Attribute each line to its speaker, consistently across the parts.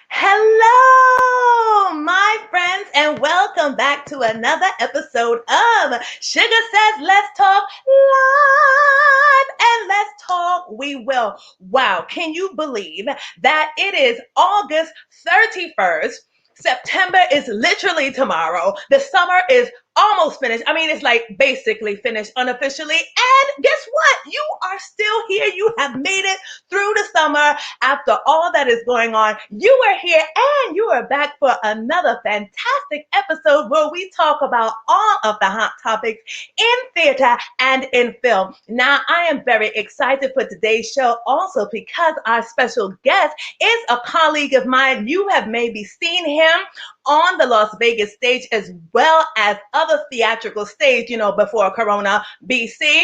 Speaker 1: Hello, my friends, and welcome back to another episode of Sugar Says Let's Talk Live, and let's talk we will. Wow, can you believe that it is August 31st? September is literally tomorrow. The summer is almost finished. I mean, it's like basically finished unofficially. And guess what? You are still here. You have made it through the summer after all that is going on. You are here and you are back for another fantastic episode where we talk about all of the hot topics in theater and in film. Now, I am very excited for today's show also because our special guest is a colleague of mine. You have maybe seen him on the Las Vegas stage as well as other theatrical stage, before Corona, BC.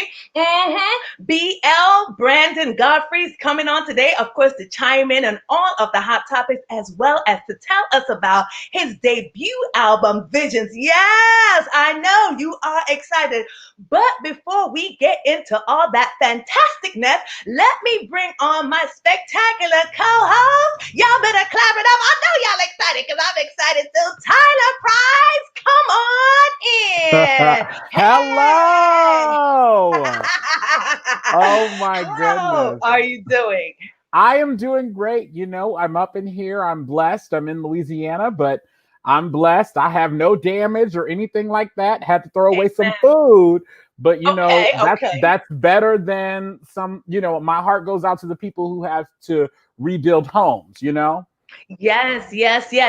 Speaker 1: BL, Brandon Godfrey is coming on today, of course, to chime in on all of the hot topics as well as to tell us about his debut album, Visions. Yes, I know you are excited. But before we get into all that fantasticness, let me bring on my spectacular co-host. Y'all better clap it up. I know y'all excited because I'm excited too. Tyler Price, come on in.
Speaker 2: Hello. Oh my
Speaker 1: How
Speaker 2: goodness.
Speaker 1: are you doing?
Speaker 2: I am doing great. I'm up in here. I'm blessed. I'm in Louisiana, but I'm blessed. I have no damage or anything like that. Had to throw away some
Speaker 1: Amen.
Speaker 2: food, but
Speaker 1: Okay.
Speaker 2: that's better than some, my heart goes out to the people who have to rebuild homes.
Speaker 1: Yes.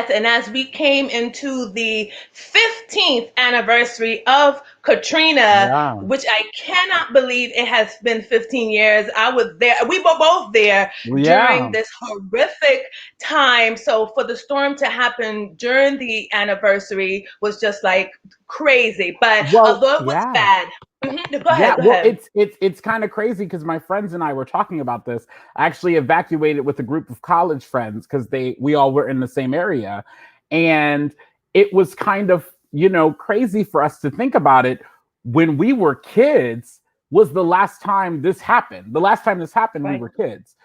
Speaker 1: And as we came into the 15th anniversary of Katrina,
Speaker 2: Yeah.
Speaker 1: which I cannot believe it has been 15 years, I was there. We were both there during
Speaker 2: Yeah.
Speaker 1: this horrific time. So for the storm to happen during the anniversary was just like crazy. But
Speaker 2: Well,
Speaker 1: although it was
Speaker 2: yeah.
Speaker 1: bad, go
Speaker 2: Yeah,
Speaker 1: ahead, go
Speaker 2: well,
Speaker 1: ahead.
Speaker 2: it's kind of crazy because my friends and I were talking about this. I actually evacuated with a group of college friends because we all were in the same area, and it was kind of crazy for us to think about it. When we were kids, was the last time this happened. The last time this happened, we
Speaker 1: Right,
Speaker 2: were kids,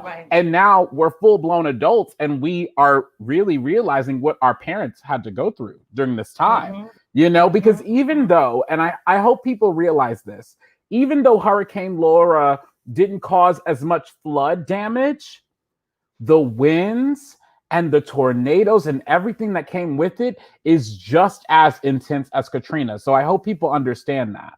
Speaker 1: right.
Speaker 2: and now we're full blown adults, and we are really realizing what our parents had to go through during this time
Speaker 1: hmm
Speaker 2: because
Speaker 1: hmm
Speaker 2: even though, and I hope people realize this, even though Hurricane Laura didn't cause as much flood damage, the winds and the tornadoes and everything that came with it is just as intense as Katrina. So I hope people understand that.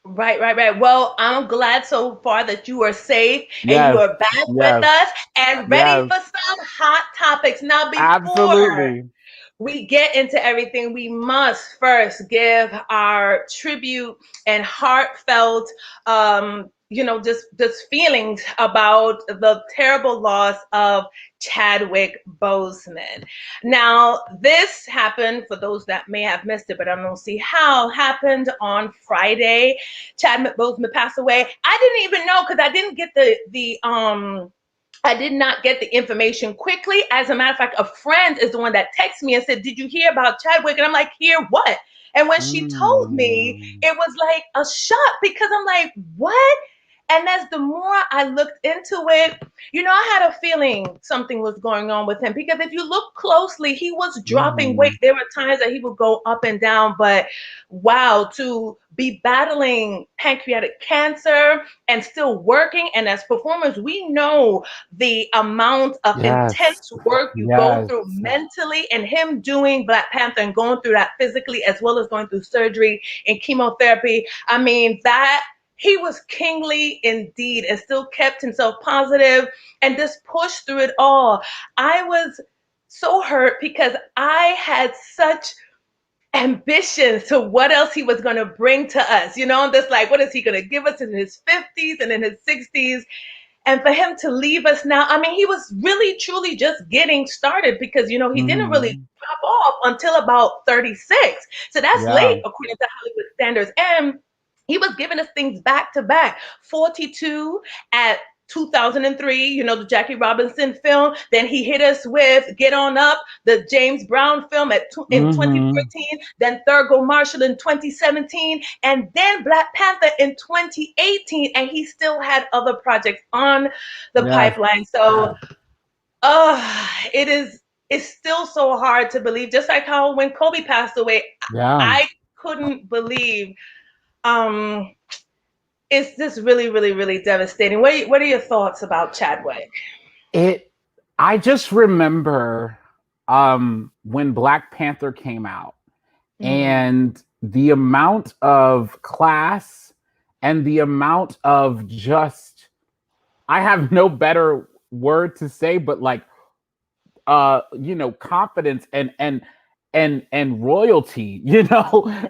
Speaker 1: Right. Well, I'm glad so far that you are safe and you
Speaker 2: Yes,
Speaker 1: are back with
Speaker 2: yes,
Speaker 1: us and ready
Speaker 2: yes,
Speaker 1: for some hot topics. Now, before
Speaker 2: absolutely.
Speaker 1: we get into everything, we must first give our tribute and heartfelt, just feelings about the terrible loss of Chadwick Boseman. Now, this happened for those that may have missed it, but I don't see how. Happened on Friday. Chadwick Boseman passed away. I didn't even know because I didn't get the I did not get the information quickly. As a matter of fact, a friend is the one that texted me and said, "Did you hear about Chadwick?" And I'm like, "Hear what?" And when she told me,
Speaker 2: Mm,
Speaker 1: it was like a shock because I'm like, "What?" And as the more I looked into it, I had a feeling something was going on with him because if you look closely, he was dropping weight.
Speaker 2: mhm.
Speaker 1: There were times that he would go up and down, but wow, to be battling pancreatic cancer and still working. And as performers, we know the amount of
Speaker 2: Yes,
Speaker 1: intense work you go
Speaker 2: yes,
Speaker 1: through mentally, and him doing Black Panther and going through that physically as well as going through surgery and chemotherapy. I mean, that he was kingly indeed and still kept himself positive and just pushed through it all. I was so hurt because I had such ambitions to what else he was going to bring to us, this like, what is he going to give us in his 50s and in his 60s? And for him to leave us now, I mean, he was really, truly just getting started because, he didn't really
Speaker 2: hmm
Speaker 1: drop off until about 36. So that's
Speaker 2: yeah.
Speaker 1: late according to Hollywood standards. And he was giving us things back to back. 42 at 2003, the Jackie Robinson film. Then he hit us with Get On Up, the James Brown film in
Speaker 2: hmm
Speaker 1: 2014. Then Thurgood Marshall in 2017. And then Black Panther in 2018. And he still had other projects on the
Speaker 2: Yes.
Speaker 1: pipeline. So It is. It's still so hard to believe. Just like how when Kobe passed away,
Speaker 2: Yeah.
Speaker 1: I couldn't believe. Um, it's just really, really, really devastating. What are your thoughts about Chadwick?
Speaker 2: It I just remember when Black Panther came out
Speaker 1: Mm,
Speaker 2: and the amount of class and the amount of just I have no better word to say but like confidence and royalty,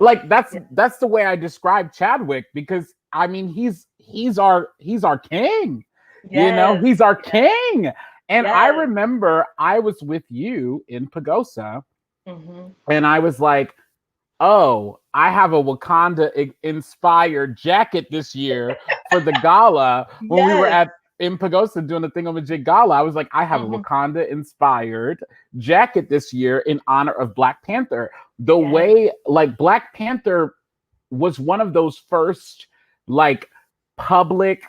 Speaker 2: like
Speaker 1: yeah.
Speaker 2: that's the way I describe Chadwick, because I mean he's our king,
Speaker 1: Yes.
Speaker 2: he's our
Speaker 1: Yes.
Speaker 2: king. And I
Speaker 1: Yes.
Speaker 2: remember I was with you in Pagosa
Speaker 1: Hmm.
Speaker 2: and I was like, oh, I have a Wakanda inspired jacket this year for the gala when we were
Speaker 1: Yes.
Speaker 2: at in Pagosa doing the thing on the Jig Gala. I was like, I have a
Speaker 1: Hmm.
Speaker 2: Wakanda inspired jacket this year in honor of Black Panther. The
Speaker 1: Yes.
Speaker 2: way like Black Panther was one of those first like public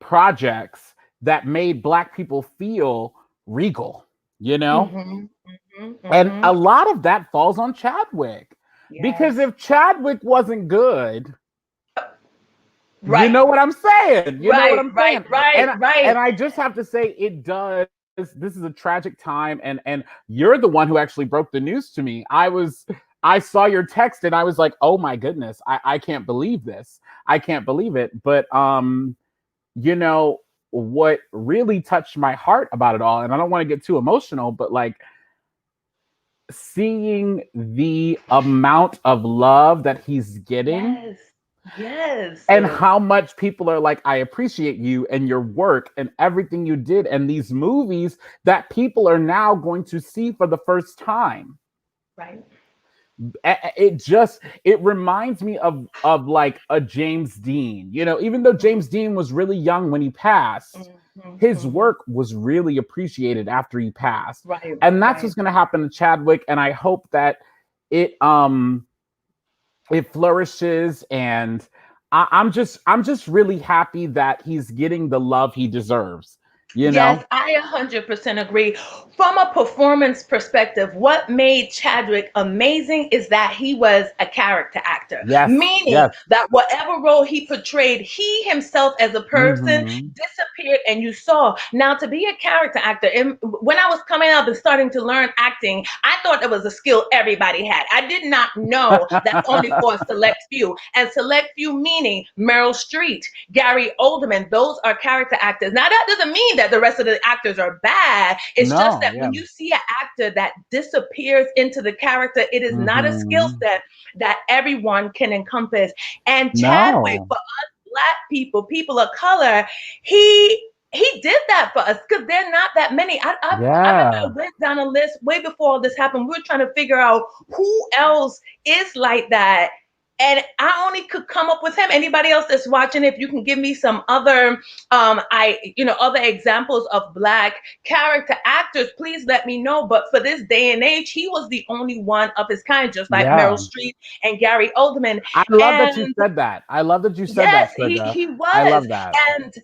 Speaker 2: projects that made Black people feel regal, you know?
Speaker 1: Hmm. Hmm.
Speaker 2: And
Speaker 1: Hmm.
Speaker 2: a lot of that falls on Chadwick. Because
Speaker 1: Yes.
Speaker 2: if Chadwick wasn't good, you
Speaker 1: Right.
Speaker 2: know what I'm saying? You know what
Speaker 1: Right.
Speaker 2: I'm
Speaker 1: Right.
Speaker 2: saying?
Speaker 1: Right.
Speaker 2: And
Speaker 1: Right.
Speaker 2: I just have to say it does. This is a tragic time, and you're the one who actually broke the news to me. I saw your text and I was like, oh my goodness, I can't believe this. I can't believe it. But you know what really touched my heart about it all, and I don't want to get too emotional, but like seeing the amount of love that he's getting
Speaker 1: Yes. Yes.
Speaker 2: and how much people are like, I appreciate you and your work and everything you did and these movies that people are now going to see for the first time.
Speaker 1: Right.
Speaker 2: It reminds me of like a James Dean. Even though James Dean was really young when he passed,
Speaker 1: Hmm.
Speaker 2: his
Speaker 1: Hmm.
Speaker 2: work was really appreciated after he passed.
Speaker 1: Right.
Speaker 2: And that's
Speaker 1: Right.
Speaker 2: what's going to happen to Chadwick, and I hope that it flourishes. And I'm just really happy that he's getting the love he deserves, you
Speaker 1: Yes,
Speaker 2: know
Speaker 1: I 100% agree. From a performance perspective, what made Chadwick amazing is that he was a character actor,
Speaker 2: yes,
Speaker 1: meaning
Speaker 2: yes.
Speaker 1: that whatever role he portrayed, he himself as a person
Speaker 2: Hmm.
Speaker 1: disappeared and you saw. Now, to be a character actor, and when I was coming up and starting to learn acting, I thought it was a skill everybody had. I did not know that's only for a select few, and select few meaning Meryl Streep, Gary Oldman. Those are character actors. Now, that doesn't mean that the rest of the actors are bad. It's just
Speaker 2: No,
Speaker 1: that
Speaker 2: yeah.
Speaker 1: when you see an actor that disappears into the character, it is not a skill
Speaker 2: Hmm.
Speaker 1: set that everyone can encompass. And Chadwick,
Speaker 2: No.
Speaker 1: for us Black people, people of color, he did that for us because there are not that many. I remember I
Speaker 2: Yeah.
Speaker 1: went down a list way before all this happened. We were trying to figure out who else is like that. And I only could come up with him. Anybody else that's watching, if you can give me some other other examples of Black character actors, please let me know. But for this day and age, he was the only one of his kind, just like
Speaker 2: Yeah.
Speaker 1: Meryl Streep and Gary Oldman.
Speaker 2: I love that you
Speaker 1: And
Speaker 2: said that. I love that you said that,
Speaker 1: yes, he
Speaker 2: Sugar.
Speaker 1: he
Speaker 2: I
Speaker 1: was.
Speaker 2: love that.
Speaker 1: And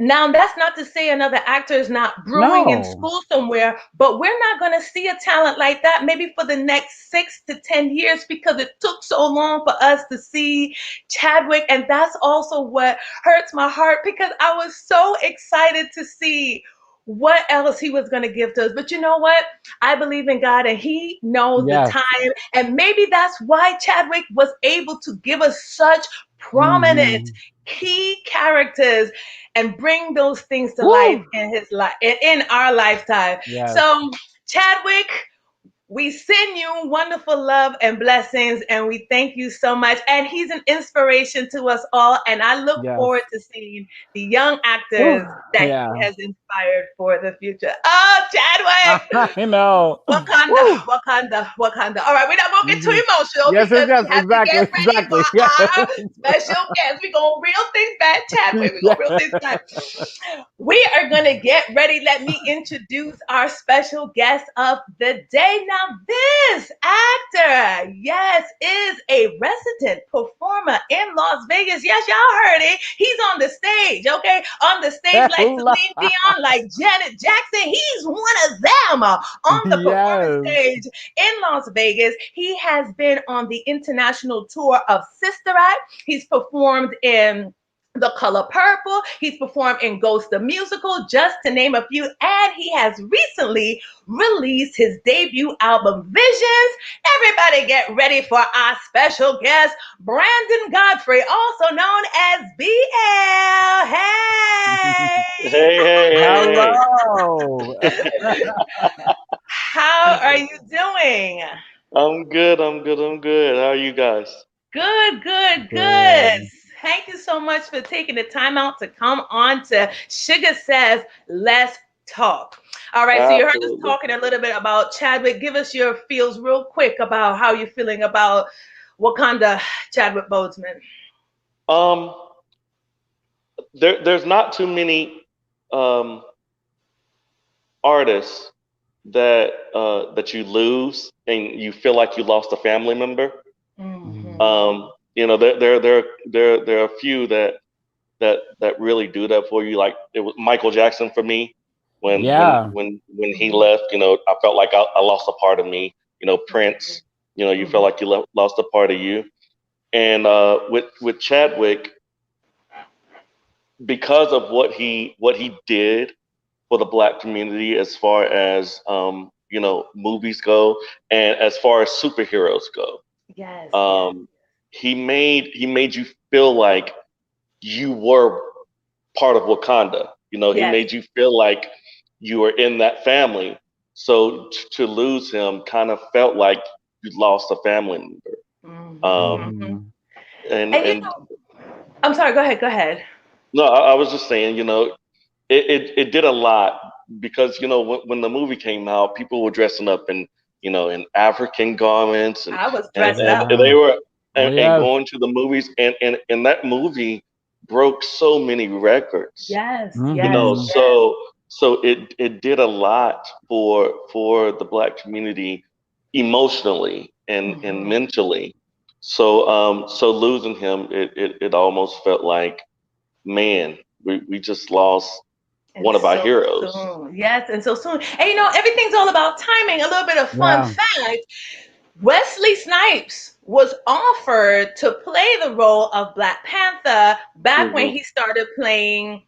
Speaker 1: now, that's not to say another actor is not brewing in
Speaker 2: No.
Speaker 1: school somewhere, but we're not going to see a talent like that maybe for the next 6 to 10 years because it took so long for us to see Chadwick. And that's also what hurts my heart because I was so excited to see what else he was going to give to us. But you know what? I believe in God and he knows the
Speaker 2: Yes.
Speaker 1: time. And maybe that's why Chadwick was able to give us such prominent
Speaker 2: Hmm.
Speaker 1: key characters and bring those things to life
Speaker 2: Woo.
Speaker 1: in his life in our lifetime.
Speaker 2: Yes.
Speaker 1: So Chadwick, we send you wonderful love and blessings, and we thank you so much. And he's an inspiration to us all. And I look
Speaker 2: Yes.
Speaker 1: forward to seeing the young
Speaker 2: Woo.
Speaker 1: actors that he
Speaker 2: Yeah.
Speaker 1: has inspired for the future. Oh, Chadwick!
Speaker 2: I know.
Speaker 1: Wakanda,
Speaker 2: Woo.
Speaker 1: Wakanda, Wakanda. All right, we're not gonna get too
Speaker 2: Hmm.
Speaker 1: emotional
Speaker 2: Yes, yes,
Speaker 1: because
Speaker 2: yes.
Speaker 1: we have to
Speaker 2: Exactly.
Speaker 1: get ready for
Speaker 2: Exactly. Yes.
Speaker 1: our special guest. We're gonna reel things back, Chadwick. We're gonna reel things back. We are gonna get ready. Let me introduce our special guest of the day. Now, Now, this actor, yes, is a resident performer in Las Vegas. Yes, y'all heard it. He's on the stage, okay? On the stage like Celine Dion, like Janet Jackson. He's one of them on the performance
Speaker 2: Yes.
Speaker 1: stage in Las Vegas. He has been on the international tour of Sister Act. He's performed in the Color Purple. He's performed in Ghost the Musical, just to name a few. And he has recently released his debut album, Visions. Everybody get ready for our special guest, Brandon Godfrey, also known as BL. Hey!
Speaker 3: Hey, hey, hey,
Speaker 2: Hello.
Speaker 1: How are you doing?
Speaker 3: I'm good. I'm good. I'm good. How are you guys?
Speaker 1: Good, good, good.
Speaker 2: Good.
Speaker 1: Thank you so much for taking the time out to come on to Shuga Says Let's Talk. All right, so you heard us
Speaker 3: Absolutely.
Speaker 1: talking a little bit about Chadwick. Give us your feels real quick about how you're feeling about Wakanda, Chadwick Boseman.
Speaker 3: Um, there's not too many um artists that you lose and you feel like you lost a family member.
Speaker 1: Mm-hmm.
Speaker 3: There are a few that really do that for you. Like it was Michael Jackson for me.
Speaker 2: Yeah.
Speaker 3: When he left, I felt like I lost a part of me. Prince. You felt like you lost a part of you. And with Chadwick, because of what he did for the black community, as far as movies go, and as far as superheroes go,
Speaker 1: Yes, yes,
Speaker 3: um, he made you feel like you were part of Wakanda. He
Speaker 1: yes.
Speaker 3: made you feel like you were in that family. So to lose him kind of felt like you lost a family member. Um,
Speaker 1: Mm-hmm.
Speaker 2: Mhm.
Speaker 3: and
Speaker 1: I'm sorry, go ahead, go ahead.
Speaker 3: no, I was just saying, it did a lot because when the movie came out, people were dressing up in African garments and
Speaker 1: I was
Speaker 3: and,
Speaker 1: dressed
Speaker 3: and
Speaker 1: up.
Speaker 3: they
Speaker 2: Yeah.
Speaker 3: were
Speaker 2: Oh
Speaker 3: and
Speaker 2: yes.
Speaker 3: going to the movies and that movie broke so many records.
Speaker 1: Yes, yes,
Speaker 2: Hmm.
Speaker 3: So it did a lot for the black community emotionally and
Speaker 1: yes.
Speaker 3: mentally. So losing him, it almost felt like, man, we just lost
Speaker 1: And
Speaker 3: one of our
Speaker 1: so
Speaker 3: heroes.
Speaker 1: soon. Yes, and so soon. And everything's all about timing. A little bit of fun
Speaker 2: Yeah.
Speaker 1: fact. Wesley Snipes was offered to play the role of Black Panther back when
Speaker 3: Hmm.
Speaker 1: he started playing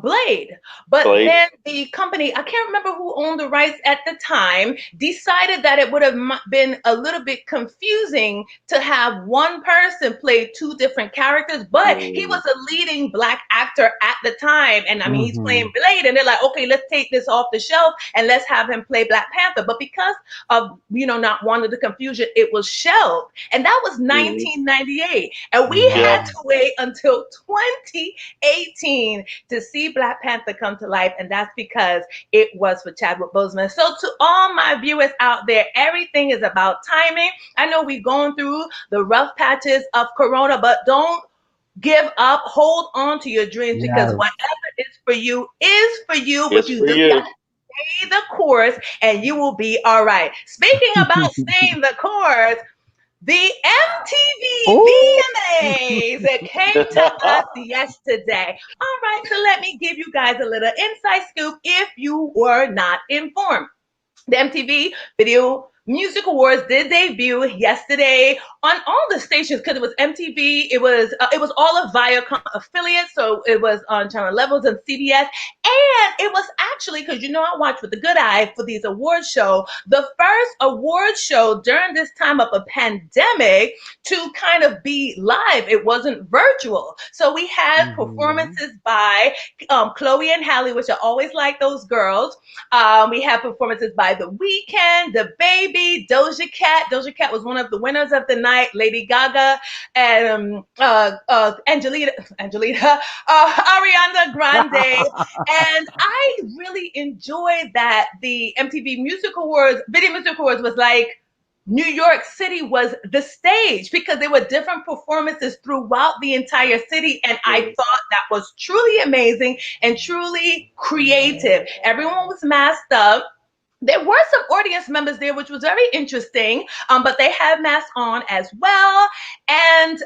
Speaker 1: Blade. But
Speaker 3: Blade,
Speaker 1: then the company, I can't remember who owned the rights at the time, decided that it would have been a little bit confusing to have one person play two different characters, but he
Speaker 3: mm,
Speaker 1: was a leading Black actor at the time. And I mean, he's
Speaker 2: Hmm.
Speaker 1: playing Blade, and they're like, okay, let's take this off the shelf and let's have him play Black Panther. But because of not wanting the confusion, it was shelved, and that was
Speaker 3: mm,
Speaker 1: 1998, and we
Speaker 3: yeah,
Speaker 1: had
Speaker 2: Wow.
Speaker 1: to wait until 2018 to see Black Panther come to life, and that's because it was for Chadwick Boseman. So to all my viewers out there, everything is about timing. I know we're going through the rough patches of Corona, but don't give up. Hold on to your dreams, because
Speaker 2: Yes.
Speaker 1: whatever is for you is for you, but
Speaker 3: it's
Speaker 1: you
Speaker 3: for
Speaker 1: just got
Speaker 3: you.
Speaker 1: stay the course and you will be all right. Speaking about staying the course, the MTV
Speaker 2: Oh.
Speaker 1: VMAs that came to us yesterday. All right, so let me give you guys a little inside scoop if you were not informed. The MTV Video Music Awards did debut yesterday on all the stations, because it was MTV. It was all of Viacom affiliates, so it was on Channel Levels and CBS, and it was actually, because I watch with a good eye for these award show, the first award show during this time of a pandemic to kind of be live. It wasn't virtual, so we had
Speaker 2: Hmm.
Speaker 1: performances by Chloe and Halle, which I always like those girls. We have performances by The Weeknd, The Baby, Doja Cat. Doja Cat was one of the winners of the night. Lady Gaga and Ariana Grande. And I really enjoyed that the MTV Music Awards, Video Music Awards, was like New York City was the stage, because there were different performances throughout the entire city. And I
Speaker 3: Mm,
Speaker 1: thought that was truly amazing and truly creative. Everyone was masked up. there were some audience members there, which was very interesting. But they had masks on as well, and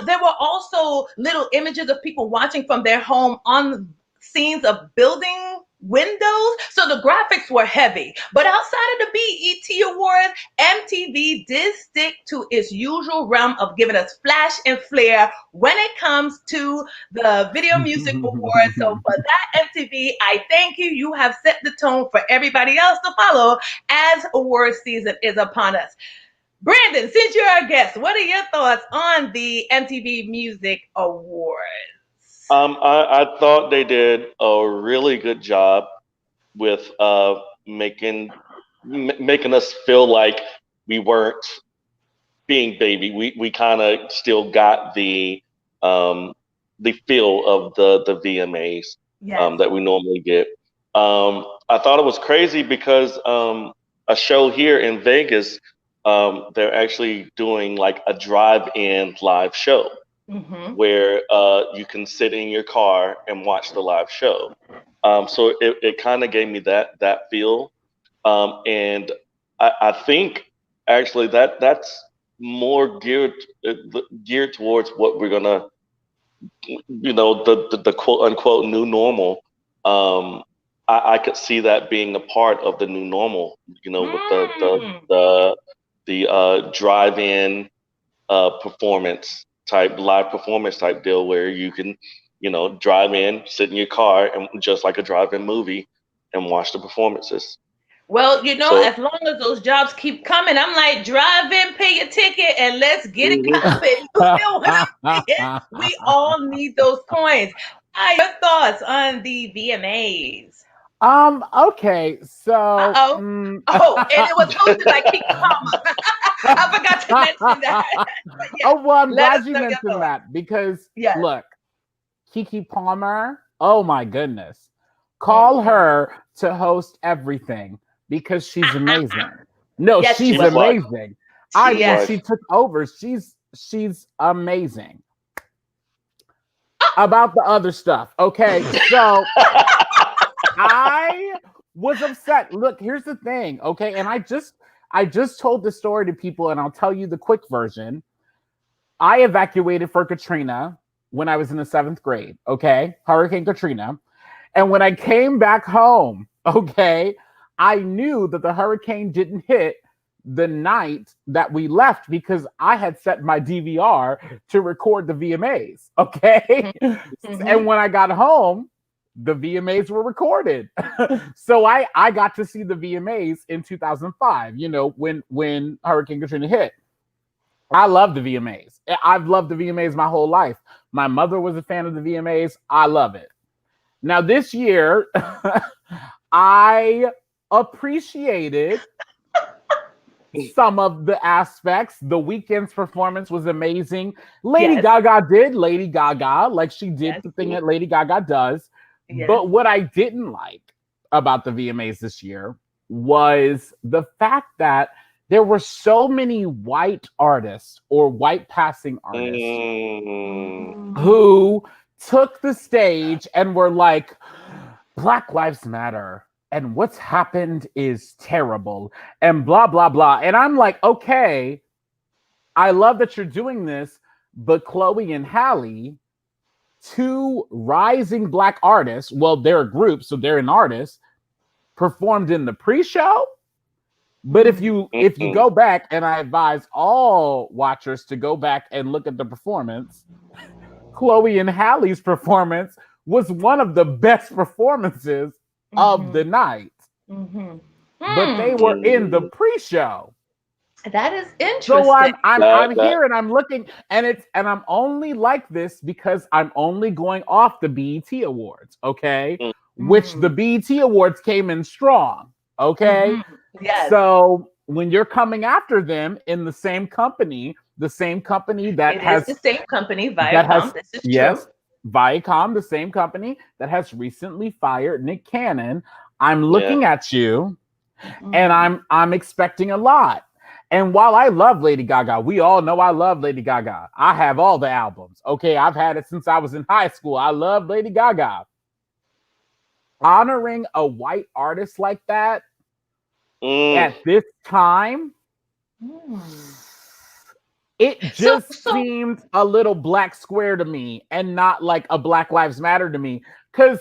Speaker 1: there were also little images of people watching from their home on scenes of building windows. So the graphics were heavy. But outside of the BET Awards, MTV did stick to its usual realm of giving us flash and flair when it comes to the Video Music Awards. So for that, MTV, I thank you. You have set the tone for everybody else to follow as award season is upon us. Brandon, since you're our guest, what are your thoughts on the MTV Music Awards?
Speaker 3: I thought they did a really good job with making us feel like we weren't being baby. We kind of still got the feel of the VMAs
Speaker 1: Yes.
Speaker 3: that we normally get. I thought it was crazy because a show here in Vegas, they're actually doing like a drive-in live show
Speaker 1: Mm-hmm.
Speaker 3: where you can sit in your car and watch the live show. So it kind of gave me that feel, and I think actually that's more geared towards what we're gonna, the quote unquote new normal. I could see that being a part of the new normal, with
Speaker 1: Mm.
Speaker 3: the drive-in live performance type deal where you can, drive in, sit in your car, and just like a drive-in movie, and watch the performances.
Speaker 1: Well,
Speaker 3: So,
Speaker 1: as long as those jobs keep coming, I'm like, drive in, pay your ticket, and let's get it
Speaker 3: mhm.
Speaker 1: popping. You feel what I'm saying? We all need those coins. What are your thoughts on the VMAs?
Speaker 2: Okay, so
Speaker 1: Uh-oh. Oh, and it was hosted by Kiki Palmer. I forgot to mention that. But yes,
Speaker 2: oh well, I'm
Speaker 1: let us
Speaker 2: glad you
Speaker 1: know your
Speaker 2: mentioned
Speaker 1: thoughts.
Speaker 2: that because
Speaker 1: Yes.
Speaker 2: look, Kiki Palmer, oh my goodness. Call
Speaker 1: Mhm.
Speaker 2: her to host everything because she's amazing. No,
Speaker 1: Yes, she
Speaker 3: She
Speaker 2: she's
Speaker 3: was
Speaker 1: will.
Speaker 3: live.
Speaker 2: amazing. I
Speaker 1: She,
Speaker 3: She was
Speaker 2: mean,
Speaker 1: yes.
Speaker 3: live.
Speaker 2: she took over. She's amazing. About the other stuff. Okay, so I was upset. Look, here's the thing, okay? And I just told this story to people and I'll tell you the quick version. I evacuated for Katrina when I was in the 7th grade, okay? Hurricane Katrina. And when I came back home, okay, I knew that the hurricane didn't hit the night that we left because I had set my DVR to record the VMAs, okay? And
Speaker 1: Mm-hmm.
Speaker 2: when I got home, the VMAs were recorded. So I got to see the VMAs in 2005, when Hurricane Katrina hit. I love the VMAs. I've loved the VMAs my whole life. My mother was a fan of the VMAs. I love it. Now, this year, I appreciated some of the aspects. The Weeknd's performance was amazing. Lady
Speaker 1: Yes.
Speaker 2: Gaga did Lady Gaga, like she did
Speaker 1: Yes.
Speaker 2: the thing that Lady Gaga does.
Speaker 1: Yes.
Speaker 2: But what I didn't like about the VMAs this year was the fact that there were so many white artists or white passing artists
Speaker 3: Mm,
Speaker 1: Mm.
Speaker 2: who took the stage and were like, Black Lives Matter and what's happened is terrible and blah, blah, blah. And I'm like, okay, I love that you're doing this, but Chloe and Halle, two rising Black artists, well, they're a group, so they're an artist, performed in the pre-show. But if
Speaker 1: Mm.
Speaker 2: you
Speaker 3: mm-mm.
Speaker 2: go back, and I advise all watchers to go back and look at the performance, Chloe and Halle's performance was one of the best performances of
Speaker 1: Mm-hmm.
Speaker 2: the night.
Speaker 1: Mm-hmm.
Speaker 2: But they
Speaker 1: Hmm.
Speaker 2: were in the
Speaker 3: Mm.
Speaker 2: pre-show.
Speaker 1: That is
Speaker 2: So
Speaker 1: interesting.
Speaker 2: I'm
Speaker 3: That
Speaker 2: here and I'm looking and I'm only like this because I'm only going off the BET Awards, okay?
Speaker 3: mm,
Speaker 2: Which the
Speaker 1: Mm.
Speaker 2: BET Awards came in strong, okay?
Speaker 1: Mm-hmm. Yes.
Speaker 2: So when you're coming after them in the same company that
Speaker 1: It is the
Speaker 2: has
Speaker 1: same company,
Speaker 2: that
Speaker 1: Viacom.
Speaker 2: has
Speaker 1: This is true.
Speaker 2: yes, Viacom, the same company that has recently fired Nick Cannon, I'm
Speaker 3: yeah.
Speaker 2: looking at you and
Speaker 1: Mm.
Speaker 2: I'm expecting a lot. And while I love Lady Gaga, we all know I love Lady Gaga. I have all the albums. Okay, I've had it since I was in high school. I love Lady Gaga. Honoring a white artist like that at this time, it
Speaker 1: So,
Speaker 2: just seemed a little black square to me and not like a Black Lives Matter to me. Because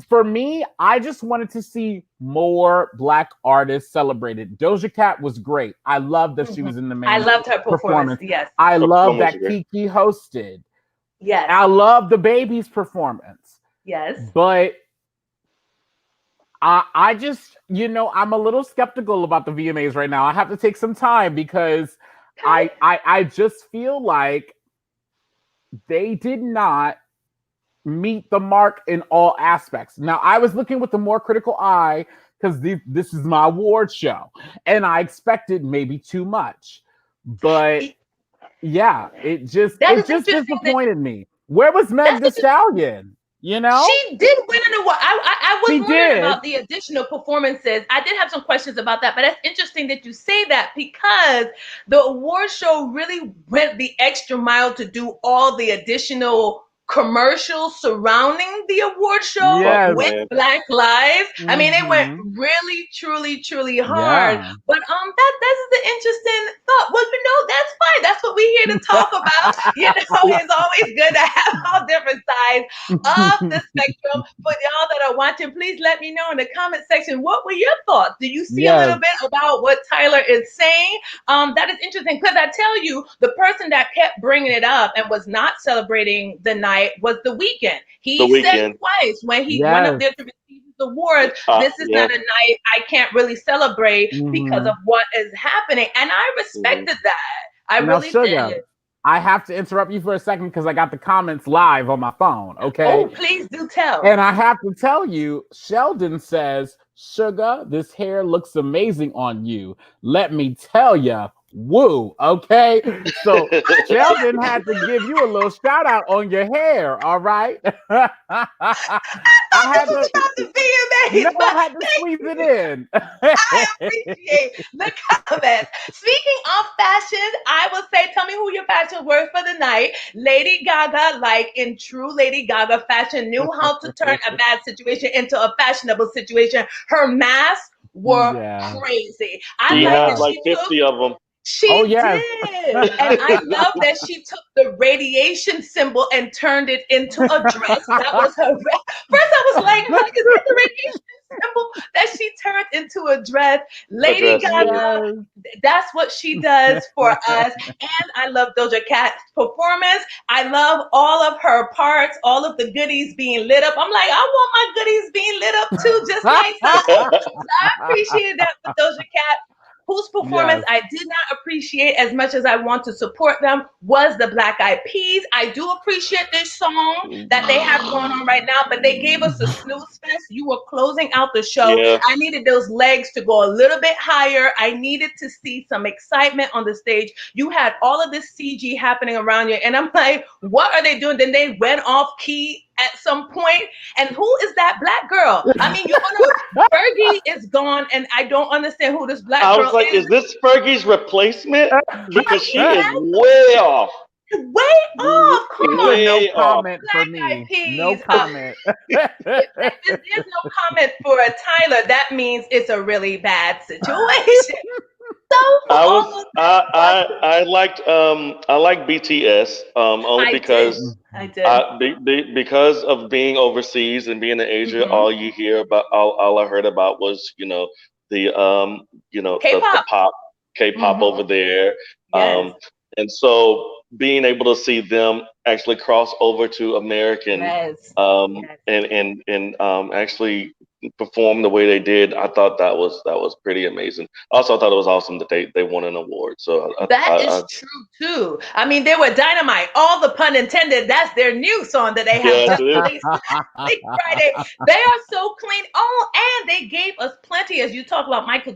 Speaker 2: for me, I just wanted to see more Black artists celebrated. Doja Cat was great. I love that she was in the
Speaker 1: I
Speaker 2: main
Speaker 1: loved her performance.
Speaker 2: performance.
Speaker 1: Yes.
Speaker 2: I
Speaker 3: Her
Speaker 2: love
Speaker 3: performance
Speaker 2: that
Speaker 3: was great.
Speaker 2: Kiki hosted.
Speaker 1: Yes.
Speaker 2: I love the baby's performance.
Speaker 1: Yes.
Speaker 2: But I just, I'm a little skeptical about the VMAs right now. I have to take some time because
Speaker 1: Okay.
Speaker 2: I just feel like they did not meet the mark in all aspects. Now, I was looking with a more critical eye because this is my award show, and I expected maybe too much. But yeah, it just
Speaker 1: That is
Speaker 2: disappointed me. Where was Meg Thee Stallion?
Speaker 1: She did win an award. I was
Speaker 2: She
Speaker 1: wondering
Speaker 2: did.
Speaker 1: about the additional performances. I did have some questions about that, but that's interesting that you say that because the award show really went the extra mile to do all the additional commercials surrounding the award show
Speaker 3: Fuck,
Speaker 2: Yes.
Speaker 1: with
Speaker 3: man.
Speaker 1: Black Lives. I mean, it went
Speaker 2: Mhm.
Speaker 1: really, truly, truly hard.
Speaker 2: Yeah.
Speaker 1: But that is the interesting thought. Well, that's fine. That's what we're here to talk about. It's always good to have all different sides of the spectrum. For y'all that are watching, please let me know in the comment section, what were your thoughts? Do you see a little
Speaker 2: Yes.
Speaker 1: bit about what Tyler is saying? That is interesting because I tell you, the person that kept bringing it up and was not celebrating the night was The Weeknd. He
Speaker 3: The
Speaker 1: said
Speaker 3: Weeknd.
Speaker 1: twice when he went up
Speaker 2: Yes.
Speaker 1: there to receive his award, this is
Speaker 3: Yeah.
Speaker 1: not a night I can't really celebrate because of
Speaker 2: Mhm.
Speaker 1: what is happening. And I respected that. I
Speaker 2: Now,
Speaker 1: really
Speaker 2: Shuga,
Speaker 1: did.
Speaker 2: I have to interrupt you for a second because I got the comments live on my phone, okay?
Speaker 1: Oh, please do tell.
Speaker 2: And I have to tell you, Sheldon says, Shuga, this hair looks amazing on you. Let me tell you, woo, okay? So Sheldon had to give you a little shout out on your hair, all right? I had
Speaker 1: This was
Speaker 2: to,
Speaker 1: about to be
Speaker 2: no,
Speaker 1: amazing, but
Speaker 2: I had to
Speaker 1: thank
Speaker 2: squeeze
Speaker 1: you.
Speaker 2: it in.
Speaker 1: I appreciate the comments. Speaking of fashion, I will say, tell me who your fashion were for the night. Lady Gaga, like in true Lady Gaga fashion, knew how to turn a bad situation into a fashionable situation. Her masks were
Speaker 2: Yeah.
Speaker 1: crazy. I
Speaker 3: She
Speaker 1: like
Speaker 2: Yeah.
Speaker 3: had
Speaker 1: that
Speaker 3: like
Speaker 1: she took
Speaker 3: 50 of them.
Speaker 2: Oh,
Speaker 1: she
Speaker 2: yes.
Speaker 1: did. And I love that she took the radiation symbol and turned it into a dress. That was her. First, I was like, huh, is that the radiation symbol that she turned into a dress?
Speaker 3: A
Speaker 1: Lady
Speaker 3: dress. Yeah.
Speaker 1: Gaga, that's what she does for us. And I love Doja Cat's performance. I love all of her parts, all of the goodies being lit up. I'm like, I want my goodies being lit up too, just like her. So I appreciated that with Doja Cat. Whose performance
Speaker 2: Yes.
Speaker 1: I did not appreciate as much as I want to support them was the Black Eyed Peas. I do appreciate this song that they have going on right now, but they gave us a snooze fest. You were closing out the show.
Speaker 3: Yeah.
Speaker 1: I needed those legs to go a little bit higher. I needed to see some excitement on the stage. You had all of this CG happening around you, and I'm like, what are they doing? Then they went off key at some point. And who is that black girl? I mean, Fergie is gone, and I don't understand who this black
Speaker 3: I
Speaker 1: girl
Speaker 3: was like,
Speaker 1: is.
Speaker 3: is this Fergie's replacement? Because she is
Speaker 1: Yes,
Speaker 3: way off.
Speaker 1: way off. Come
Speaker 2: Shuga,
Speaker 1: on,
Speaker 2: no
Speaker 3: Way off.
Speaker 2: comment for
Speaker 1: Black Eyed
Speaker 2: me. No
Speaker 1: Peas.
Speaker 2: comment.
Speaker 1: If there's no comment for a Tyler, that means it's a really bad situation. So for
Speaker 3: I was
Speaker 1: all of
Speaker 3: I liked BTS only
Speaker 1: I did.
Speaker 3: because
Speaker 1: I did.
Speaker 3: because of being overseas and being in Asia,
Speaker 1: Mm-hmm.
Speaker 3: all you hear about, all I heard about was the the
Speaker 1: K-pop.
Speaker 3: pop K-pop over
Speaker 1: Mm-hmm.
Speaker 3: there,
Speaker 1: Yes.
Speaker 3: um, and so being able to see them actually cross over to American,
Speaker 1: Yes. Yes.
Speaker 3: and actually perform the way they did, I thought that was pretty amazing. Also, I thought it was awesome that they won an award. So
Speaker 1: That is true too. I mean, they were dynamite. All the pun intended. That's their new song that they have
Speaker 3: yes,
Speaker 1: just
Speaker 3: it is.
Speaker 1: released last Friday. They are so clean. Oh, and they gave us plenty, as you talk about Michael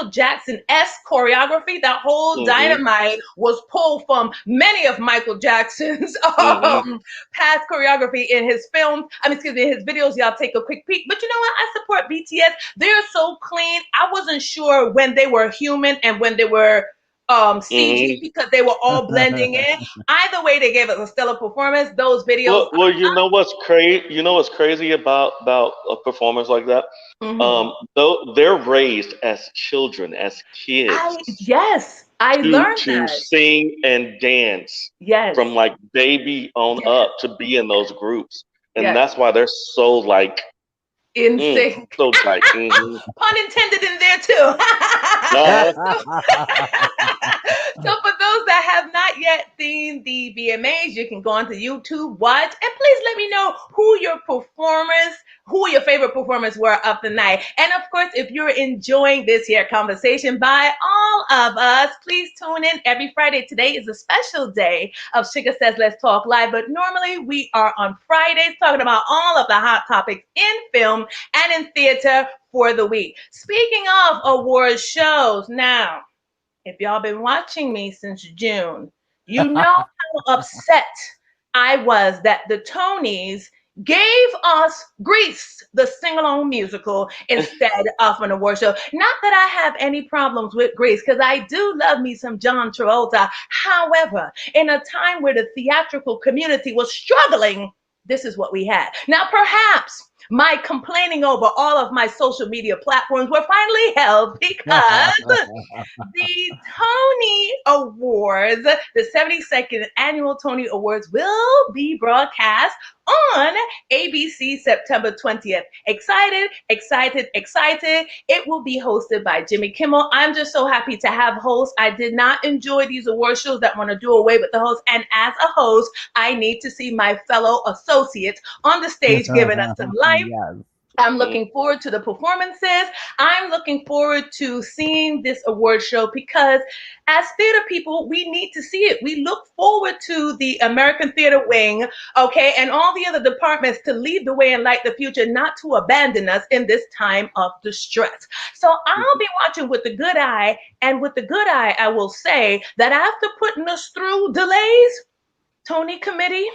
Speaker 1: Jackson-esque choreography. That whole
Speaker 3: Hmm.
Speaker 1: dynamite was pulled from many of Michael Jackson's
Speaker 3: Hmm.
Speaker 1: past choreography in his films. I mean, excuse me, his videos. Y'all take a quick peek. But you know what? I support BTS. They're so clean. I wasn't sure when they were human and when they were CG because they were all blending in. Either way, they gave us a stellar performance. Those videos.
Speaker 3: Well, you know what's crazy? You know what's crazy about a performance like that?
Speaker 1: Mhm.
Speaker 3: Though they're raised as children, as kids,
Speaker 1: Yes, I learned
Speaker 3: to
Speaker 1: that.
Speaker 3: sing and dance from
Speaker 1: Yes,
Speaker 3: like baby on
Speaker 1: yes,
Speaker 3: up to be in those groups, and
Speaker 1: yes.
Speaker 3: that's why they're so like
Speaker 1: In sync.
Speaker 3: so tight. Mm-hmm.
Speaker 1: Pun intended in there too.
Speaker 3: Uh-huh.
Speaker 1: So for those that have not yet seen the VMAs, you can go onto YouTube, watch, and please let me know who your favorite performers were of the night. And of course, if you're enjoying this here conversation by all of us, please tune in every Friday. Today is a special day of Shuga Says Let's Talk Live, but normally we are on Fridays talking about all of the hot topics in film and in theater for the week. Speaking of award shows, now, if y'all been watching me since June, you know how upset I was that the Tonys gave us Grease, the sing-along musical, instead of an award show. Not that I have any problems with Grease, because I do love me some John Travolta. However, in a time where the theatrical community was struggling, this is what we had. Now, perhaps my complaining over all of my social media platforms were finally held because the Tony Awards, the 72nd Annual Tony Awards, will be broadcast on ABC September 20th. Excited, excited, excited. It will be hosted by Jimmy Kimmel. I'm just so happy to have hosts. I did not enjoy these award shows that want to do away with the host. And as a host, I need to see my fellow associates on the stage giving us some life.
Speaker 2: Yes.
Speaker 1: I'm looking forward to the performances. I'm looking forward to seeing this award show because as theater people, we need to see it. We look forward to the American Theater Wing, okay, and all the other departments to lead the way and light the future, not to abandon us in this time of distress. So I'll be watching with the good eye, and with the good eye, I will say that after putting us through delays, Tony Committee,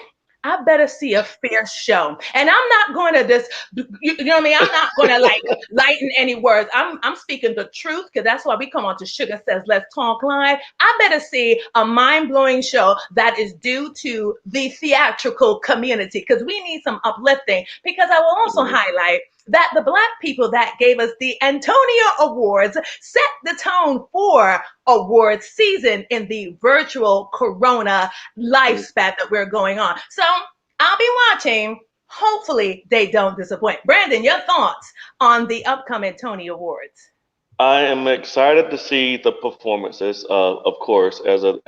Speaker 1: I better see a fair show. And I'm not going to just, you know what I mean? I'm not going to like lighten any words. I'm speaking the truth because that's why we come on to Shuga Says Let's Talk Live. I better see a mind-blowing show that is due to the theatrical community because we need some uplifting. Because I will also highlight that the Black people that gave us the Antonio Awards set the tone for awards season in the virtual Corona lifespan that we're going on. So I'll be watching. Hopefully they don't disappoint. Brandon, your thoughts on the upcoming Tony Awards?
Speaker 3: I am excited to see the performances. Of course, as a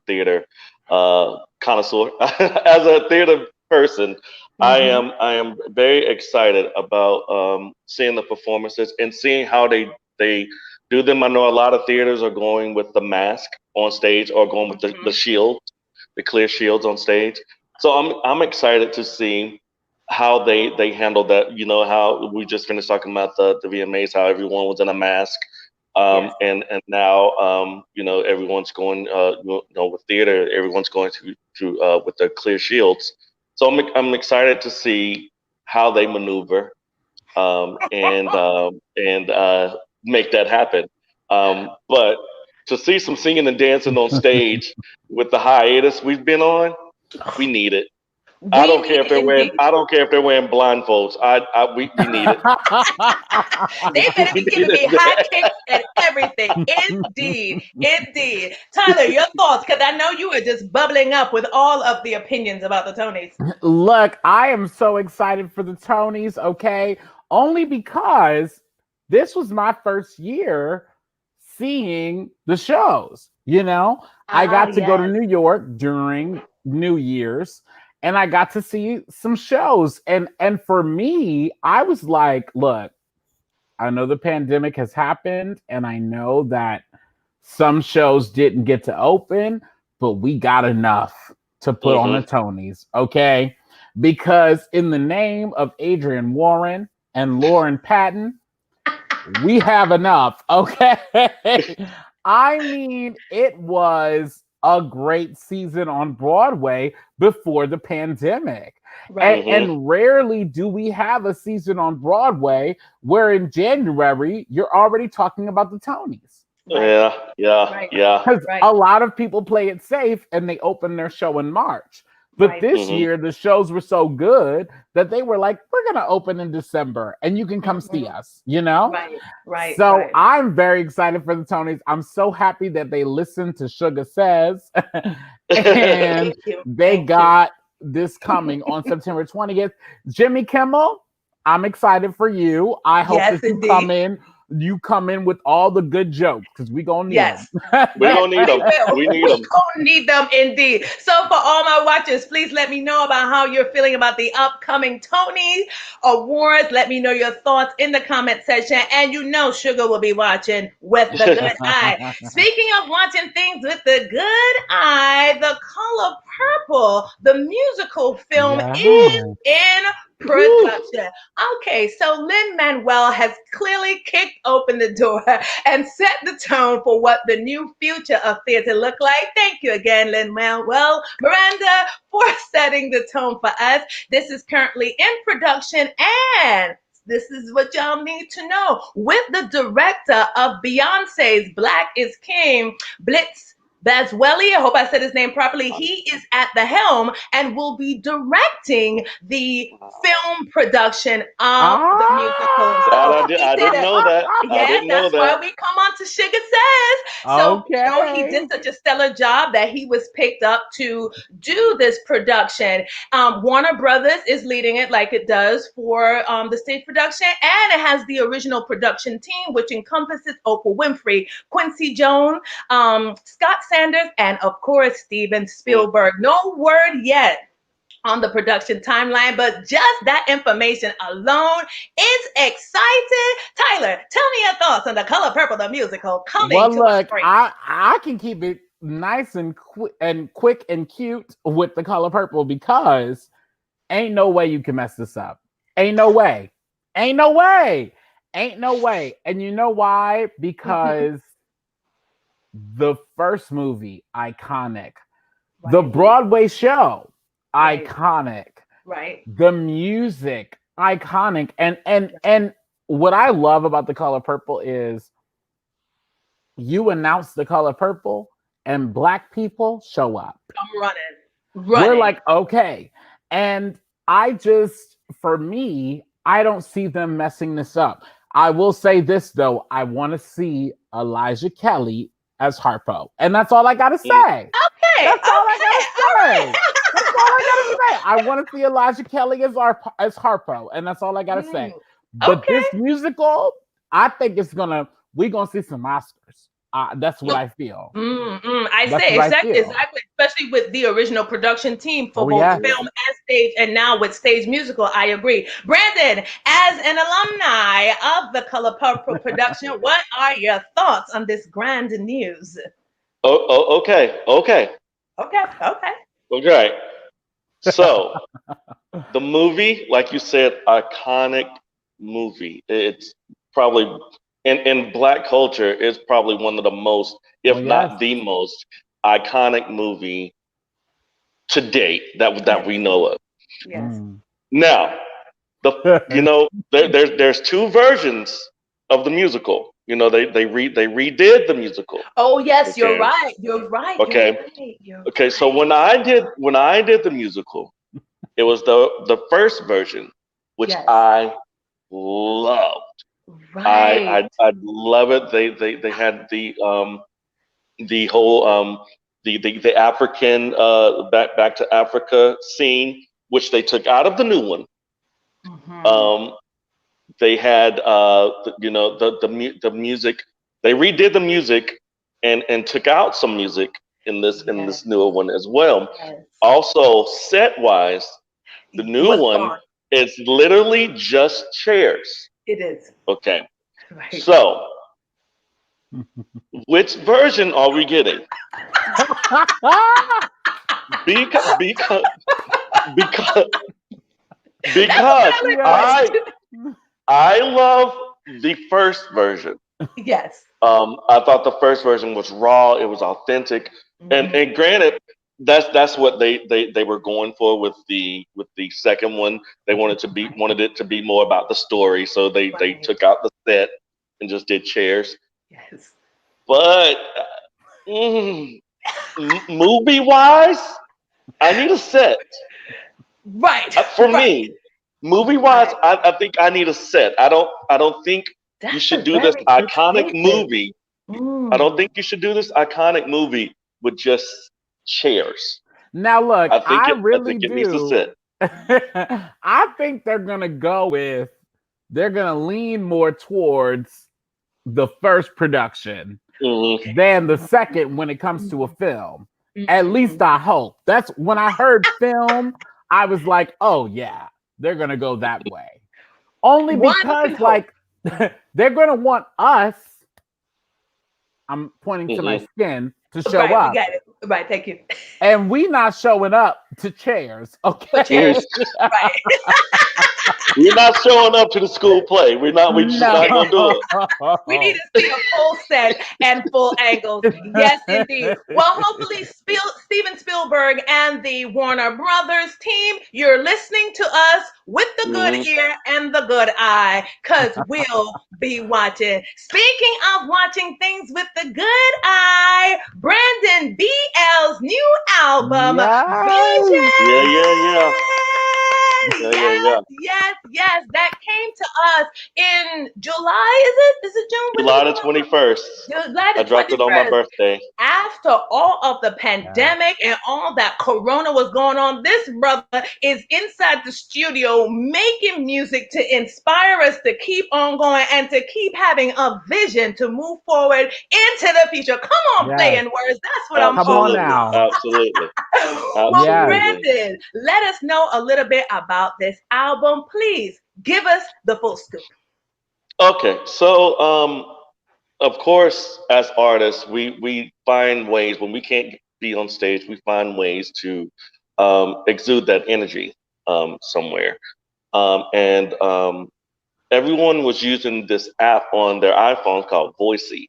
Speaker 3: theater connoisseur, as a theater person,
Speaker 1: Mm-hmm.
Speaker 3: I am very excited about seeing the performances and seeing how they do them. I know a lot of theaters are going with the mask on stage or going with the
Speaker 1: Mm-hmm.
Speaker 3: shield, the clear shields on stage. So I'm excited to see how they handle that. You know how we just finished talking about the VMAs, how everyone was in a mask,
Speaker 1: Yes.
Speaker 3: and now you know everyone's going you know with theater, everyone's going to with the clear shields. So I'm excited to see how they maneuver and make that happen. But to see some singing and dancing on stage with the hiatus we've been on, we need it. I
Speaker 1: We
Speaker 3: don't care
Speaker 1: need
Speaker 3: if
Speaker 1: it
Speaker 3: they're wearing.
Speaker 1: indeed.
Speaker 3: I don't care if they're wearing blindfolds. We need it.
Speaker 1: They better
Speaker 3: We
Speaker 1: be
Speaker 3: need
Speaker 1: giving me high
Speaker 3: it.
Speaker 1: kicks and everything. Indeed. Indeed. Tyler, your thoughts, because I know you are just bubbling up with all of the opinions about the Tonys.
Speaker 2: Look, I am so excited for the Tonys, okay? Only because this was my first year seeing the shows, you know? I
Speaker 1: Ah,
Speaker 2: got to go to
Speaker 1: yes.
Speaker 2: New York during New Year's and I got to see some shows. And for me, I was like, look, I know the pandemic has happened and I know that some shows didn't get to open, but we got enough to put on the
Speaker 3: Hmm.
Speaker 2: Tonys, okay? Because in the name of Adrian Warren and Lauren Patton, we have enough, okay? I mean, it was a great season on Broadway before the pandemic. And,
Speaker 1: Right.
Speaker 3: Hmm.
Speaker 2: and rarely do we have a season on Broadway where in January you're already talking about the Tonys.
Speaker 1: Right.
Speaker 3: Yeah,
Speaker 1: Right.
Speaker 3: yeah.
Speaker 2: Because
Speaker 1: Right.
Speaker 2: a lot of people play it safe and they open their show in March. But
Speaker 1: Right.
Speaker 2: this
Speaker 3: Hmm.
Speaker 2: year, the shows were so good that they were like, we're going to open in December and you can come see
Speaker 1: Mhm.
Speaker 2: us, you know?
Speaker 1: Right. Right.
Speaker 2: So
Speaker 1: Right.
Speaker 2: I'm very excited for the Tonys. I'm so happy that they listened to Sugar Says and
Speaker 1: Thank you.
Speaker 2: they
Speaker 1: Thank you.
Speaker 2: got this coming on September 20th. Jimmy Kimmel, I'm excited for you. I hope
Speaker 1: Yes,
Speaker 2: that
Speaker 1: indeed.
Speaker 2: you come in with all the good jokes because we gonna need
Speaker 1: Yes.
Speaker 2: them.
Speaker 3: We're
Speaker 1: Yes,
Speaker 3: gonna need
Speaker 1: we
Speaker 3: them.
Speaker 1: will.
Speaker 3: We need
Speaker 1: We
Speaker 3: them.
Speaker 1: gonna need them indeed. So for all my watchers, please let me know about how you're feeling about the upcoming Tony Awards. Let me know your thoughts in the comment section. And you know Sugar will be watching with the good eye. Speaking of watching things with the good eye, The Color Purple, the musical film, is
Speaker 2: Yeah.
Speaker 1: in
Speaker 3: Woo.
Speaker 1: production. Okay, so Lin Manuel has clearly kicked open the door and set the tone for what the new future of theater look like. Thank you again, Lin Manuel Miranda, for setting the tone for us. This is currently in production, and this is what y'all need to know. With the director of Beyonce's Black is King, Blitz Bazweli, I hope I said his name properly. He is at the helm and will be directing the film production of the musical.
Speaker 2: Ah,
Speaker 3: That
Speaker 1: So he
Speaker 3: I
Speaker 1: did
Speaker 3: didn't
Speaker 1: it.
Speaker 3: know that. I
Speaker 1: Yes,
Speaker 3: didn't know
Speaker 1: that's why
Speaker 3: that.
Speaker 1: we come on to Sugar Says. So, he did
Speaker 2: okay.
Speaker 1: such a stellar job that he was picked up to do this production. Warner Brothers is leading it like it does for the stage production, and it has the original production team, which encompasses Oprah Winfrey, Quincy Jones, Scott Sanders, and of course, Steven
Speaker 3: Mm.
Speaker 1: Spielberg. No word yet on the production timeline, but just that information alone is exciting. Tyler, tell me your thoughts on The Color Purple, the musical, coming
Speaker 2: Well,
Speaker 1: to a
Speaker 2: look,
Speaker 1: screen.
Speaker 2: I can keep it nice and quick and cute with The Color Purple because ain't no way you can mess this up. Ain't no way. Ain't no way. Ain't no way. And you know why?
Speaker 1: Mhm.
Speaker 2: Because the first movie, iconic. The
Speaker 1: Right,
Speaker 2: Broadway show,
Speaker 1: right,
Speaker 2: iconic.
Speaker 1: right.
Speaker 2: The music, iconic.
Speaker 1: Yes.
Speaker 2: And what I love about The Color Purple is you announce The Color Purple and black people show up.
Speaker 1: I'm running,
Speaker 2: We're
Speaker 1: running.
Speaker 2: like, okay. And for me, I don't see them messing this up. I will say this though, I want to see Elijah Kelly as Harpo. And that's all I got to
Speaker 3: Mm.
Speaker 2: say.
Speaker 1: Okay,
Speaker 2: That's all I
Speaker 1: okay,
Speaker 2: got to say. That's all I got to say. I want to see Elijah Kelly as Harpo. And that's all I got
Speaker 1: all
Speaker 2: to
Speaker 1: right.
Speaker 2: say. But
Speaker 1: Okay.
Speaker 2: this musical, I think we're going to see some Oscars. That's what I feel.
Speaker 1: I
Speaker 2: That's
Speaker 1: say
Speaker 2: what I feel.
Speaker 1: exactly, especially with the original production team for
Speaker 2: Oh,
Speaker 1: both
Speaker 2: yes.
Speaker 1: film and stage, and now with stage musical. I agree. Brandon, as an alumni of the Color Purple production, what are your thoughts on this grand news?
Speaker 3: Okay, okay,
Speaker 1: Okay, okay.
Speaker 3: okay. So the movie, like you said, iconic movie. It's probably in black culture, it's probably one of the most,
Speaker 2: Oh,
Speaker 3: if
Speaker 2: yes.
Speaker 3: not the most, iconic movie to date that
Speaker 1: Yes,
Speaker 3: we know of.
Speaker 1: yes.
Speaker 2: Mm.
Speaker 3: Now, there's two versions of the musical. They redid the musical.
Speaker 1: Oh, yes, you're
Speaker 3: Okay,
Speaker 1: right. You're right. You're
Speaker 3: okay,
Speaker 1: right. You're
Speaker 3: okay. So
Speaker 1: right.
Speaker 3: when I did the musical, it was the first version, which
Speaker 1: Yes,
Speaker 3: I love.
Speaker 1: right.
Speaker 3: I love it. They had the whole the African back to Africa scene, which they took out of the new one.
Speaker 1: Hmm.
Speaker 3: Um, they had the music. They redid the music and took out some music in
Speaker 1: Yes,
Speaker 3: this newer one as well.
Speaker 1: yes.
Speaker 3: Also, set wise, the new
Speaker 1: Was
Speaker 3: one
Speaker 1: gone.
Speaker 3: is literally just chairs.
Speaker 1: It is.
Speaker 3: Okay,
Speaker 1: Right.
Speaker 3: so which version are we getting? Because because because
Speaker 1: That's a
Speaker 3: because
Speaker 1: valid
Speaker 2: Yes.
Speaker 3: I
Speaker 1: question.
Speaker 3: I love the first version.
Speaker 1: Yes.
Speaker 3: I thought the first version was raw. It was authentic,
Speaker 1: Hmm.
Speaker 3: and granted, that's what they were going for with the second one. They
Speaker 1: Right.
Speaker 3: wanted it to be more about the story, so they
Speaker 1: Right.
Speaker 3: took out the set and just did chairs.
Speaker 1: Yes.
Speaker 3: But mm, movie wise, I need a set.
Speaker 1: Right,
Speaker 3: For
Speaker 1: right,
Speaker 3: me, movie wise,
Speaker 1: right.
Speaker 3: I think I need a set. I don't think you
Speaker 1: That's
Speaker 3: should
Speaker 1: a
Speaker 3: do this
Speaker 1: very
Speaker 3: iconic
Speaker 1: persuasive.
Speaker 3: movie. I don't
Speaker 1: Mm.
Speaker 3: think you should do this iconic movie with just chairs.
Speaker 2: Now, look, I
Speaker 3: I
Speaker 2: really
Speaker 3: think it needs a
Speaker 2: do.
Speaker 3: set.
Speaker 2: I think they're gonna go with. They're gonna lean more towards the first production
Speaker 3: Hmm.
Speaker 1: Okay.
Speaker 2: than the second when it comes to a
Speaker 1: Mhm,
Speaker 2: film. At
Speaker 1: mhm,
Speaker 2: least I
Speaker 1: mhm.
Speaker 2: hope. That's when I heard film, I was like, oh yeah, they're gonna go that way. Only
Speaker 1: One
Speaker 2: because
Speaker 1: can hope.
Speaker 2: like they're gonna want us, I'm pointing to my
Speaker 3: Hmm.
Speaker 2: skin, to show
Speaker 1: Right, we
Speaker 2: up.
Speaker 1: got it. Right, thank you.
Speaker 2: And we not showing up to chairs,
Speaker 1: For
Speaker 2: okay?
Speaker 1: chairs. Right.
Speaker 3: We're not showing up to the school play. We're not. We're just
Speaker 2: No.
Speaker 3: not gonna do it.
Speaker 1: We need to see a full set and full angles. Yes, indeed. Well, hopefully, Steven Spielberg and the Warner Brothers team, you're listening to us with the good
Speaker 3: Hmm.
Speaker 1: ear and the good eye, because we'll be watching. Speaking of watching things with the good eye, Brandon BL's new album,
Speaker 2: Yes.
Speaker 3: Yeah,
Speaker 1: Vision.
Speaker 3: yeah, yeah, yeah, yeah,
Speaker 1: Yes,
Speaker 3: yeah.
Speaker 1: yes, yes. That came to us in July, is it? Is it June? When did
Speaker 3: July
Speaker 1: it
Speaker 3: the
Speaker 1: come out?
Speaker 3: 21st.
Speaker 1: July
Speaker 3: I
Speaker 1: the
Speaker 3: dropped it on my
Speaker 1: 21st.
Speaker 3: birthday.
Speaker 1: After all of the
Speaker 2: Yeah.
Speaker 1: pandemic and all that corona was going on, this brother is inside the studio making music to inspire us to keep on going and to keep having a vision to move forward into the future. Come on,
Speaker 2: Yes.
Speaker 1: playing words. That's what I'm
Speaker 2: Come on
Speaker 1: talking
Speaker 3: Absolutely,
Speaker 2: now.
Speaker 3: absolutely,
Speaker 1: about. Well,
Speaker 2: Yes.
Speaker 3: absolutely.
Speaker 1: Brandon, let us know a little bit about this album. Please give us the full scoop.
Speaker 3: Okay, so of course, as artists, we find ways when we can't be on stage, we find ways to exude that energy somewhere. And everyone was using this app on their iPhones called Voicey,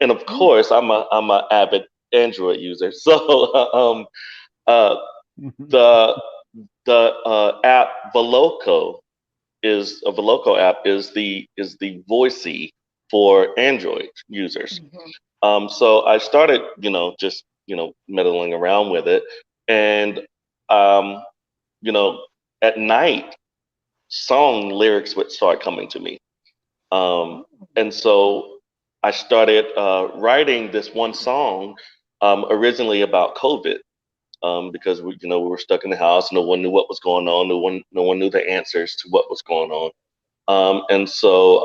Speaker 3: and of
Speaker 1: Ooh.
Speaker 3: course, I'm an avid Android user, so uh, the app Veloco is a Veloco app is the Voicey for Android users.
Speaker 1: Mhm.
Speaker 3: So I started, just meddling around with it, and um, you know, at night, song lyrics would start coming to me, um, and so I started writing this one song originally about COVID. Because we were stuck in the house, no one knew what was going on, no one knew the answers to what was going on, and so